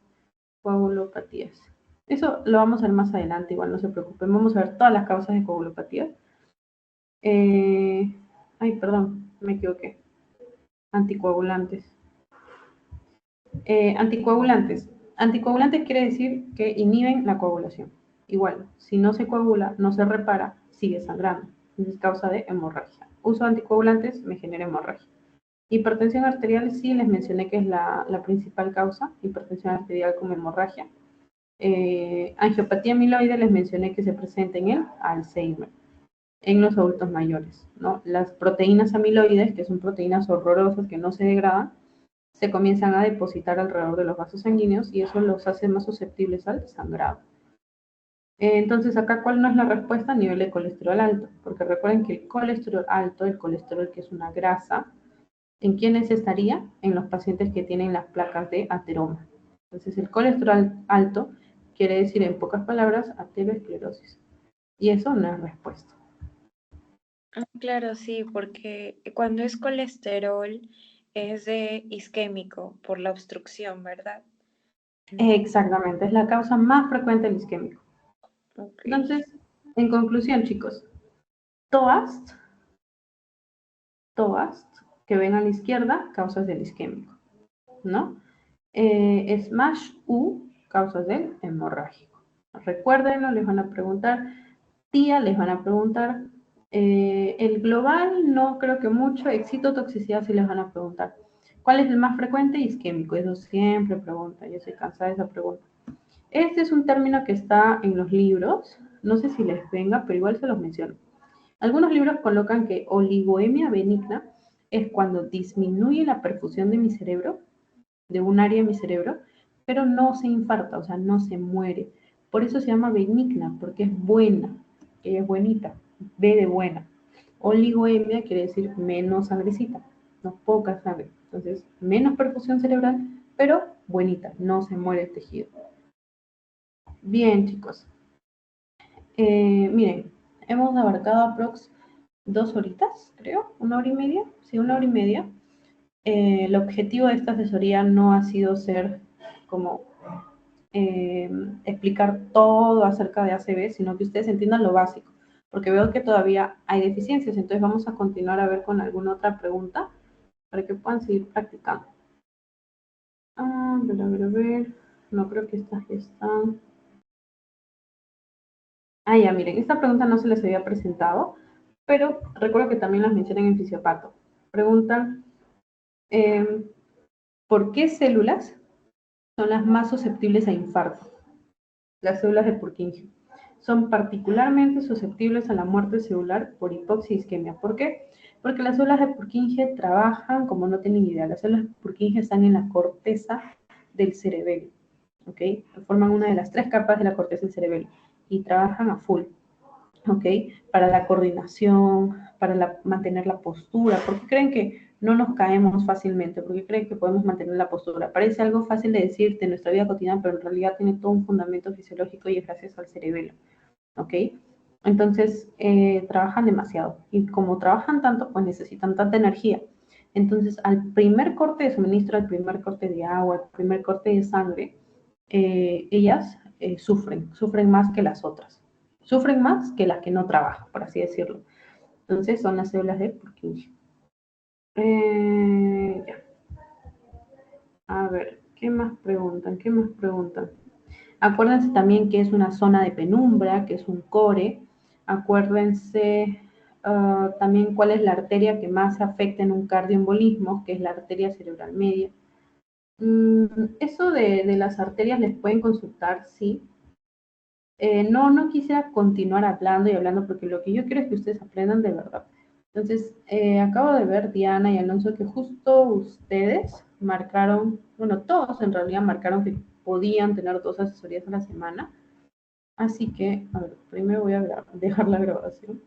Eso lo vamos a ver más adelante, igual no se preocupen. Vamos a ver todas las causas de coagulopatías. Ay, perdón, me equivoqué. Anticoagulantes. Anticoagulantes. Anticoagulantes quiere decir que inhiben la coagulación. Igual, si no se coagula, no se repara, sigue sangrando. Es causa de hemorragia. Uso de anticoagulantes me genera hemorragia. Hipertensión arterial, sí les mencioné que es la principal causa. Hipertensión arterial como hemorragia. Angiopatía amiloide les mencioné que se presenta en el Alzheimer, en los adultos mayores, ¿no? Las proteínas amiloides, que son proteínas horrorosas que no se degradan, se comienzan a depositar alrededor de los vasos sanguíneos y eso los hace más susceptibles al sangrado. Entonces, acá, ¿cuál no es la respuesta? Nivel de colesterol alto, porque recuerden que el colesterol alto, el colesterol que es una grasa, ¿en quiénes estaría? En los pacientes que tienen las placas de ateroma. Entonces, el colesterol alto quiere decir, en pocas palabras, aterosclerosis. Y eso no es respuesta. Claro, sí, porque cuando es colesterol es de isquémico por la obstrucción, ¿verdad? Exactamente, es la causa más frecuente del isquémico. Okay. Entonces, en conclusión, chicos, TOAST, que ven a la izquierda, causas del isquémico, ¿no? SMASH U, causas del hemorrágico. Recuérdenlo, les van a preguntar, TIA les van a preguntar, el global no creo que mucho, excitotoxicidad sí les van a preguntar. ¿Cuál es el más frecuente? Isquémico, eso siempre pregunta, yo estoy cansada de esa pregunta. Este es un término que está en los libros, no sé si les venga, pero igual se los menciono. Algunos libros colocan que oligoemia benigna es cuando disminuye la perfusión de mi cerebro, de un área de mi cerebro, pero no se infarta, o sea, no se muere. Por eso se llama benigna, porque es buena, ella es buenita, B de buena. Oligoemia quiere decir menos sangrecita, no poca sangre. Entonces, menos perfusión cerebral, pero buenita, no se muere el tejido. Bien, chicos. Miren, hemos abarcado aprox 2 horitas, creo, 1 hora y media. Sí, 1 hora y media. El objetivo de esta asesoría no ha sido ser como explicar todo acerca de ACV, sino que ustedes entiendan lo básico, porque veo que todavía hay deficiencias, entonces vamos a continuar a ver con alguna otra pregunta para que puedan seguir practicando. A ver, no creo que estas están. Ya, miren, esta pregunta no se les había presentado, pero recuerdo que también las mencionan en Fisiopato. Preguntan, ¿por qué células son las más susceptibles a infarto? Las células de Purkinje. Son particularmente susceptibles a la muerte celular por hipoxia y isquemia. ¿Por qué? Porque las células de Purkinje trabajan como no tienen idea. Las células de Purkinje están en la corteza del cerebelo, ¿ok? Forman una de las 3 capas de la corteza del cerebelo y trabajan a full. ¿Ok? Para la coordinación, para mantener la postura, porque creen que no nos caemos fácilmente, porque creen que podemos mantener la postura. Parece algo fácil de decir de nuestra vida cotidiana, pero en realidad tiene todo un fundamento fisiológico y es gracias al cerebelo, ¿ok? Entonces, trabajan demasiado y como trabajan tanto, pues necesitan tanta energía. Entonces, al primer corte de suministro, al primer corte de agua, al primer corte de sangre, ellas sufren más que las otras. sufren más que las que no trabajan, por así decirlo. Entonces son las células de Purkinje. Ya. A ver, ¿qué más preguntan? ¿Qué más preguntan? Acuérdense también que es una zona de penumbra, que es un core. Acuérdense también cuál es la arteria que más afecta en un cardioembolismo, que es la arteria cerebral media. Eso de las arterias les pueden consultar, sí. No quisiera continuar hablando y hablando porque lo que yo quiero es que ustedes aprendan de verdad. Entonces, acabo de ver, Diana y Alonso, que justo ustedes marcaron, bueno, todos en realidad marcaron que podían tener 2 asesorías a la semana. Así que, a ver, primero voy a dejar la grabación.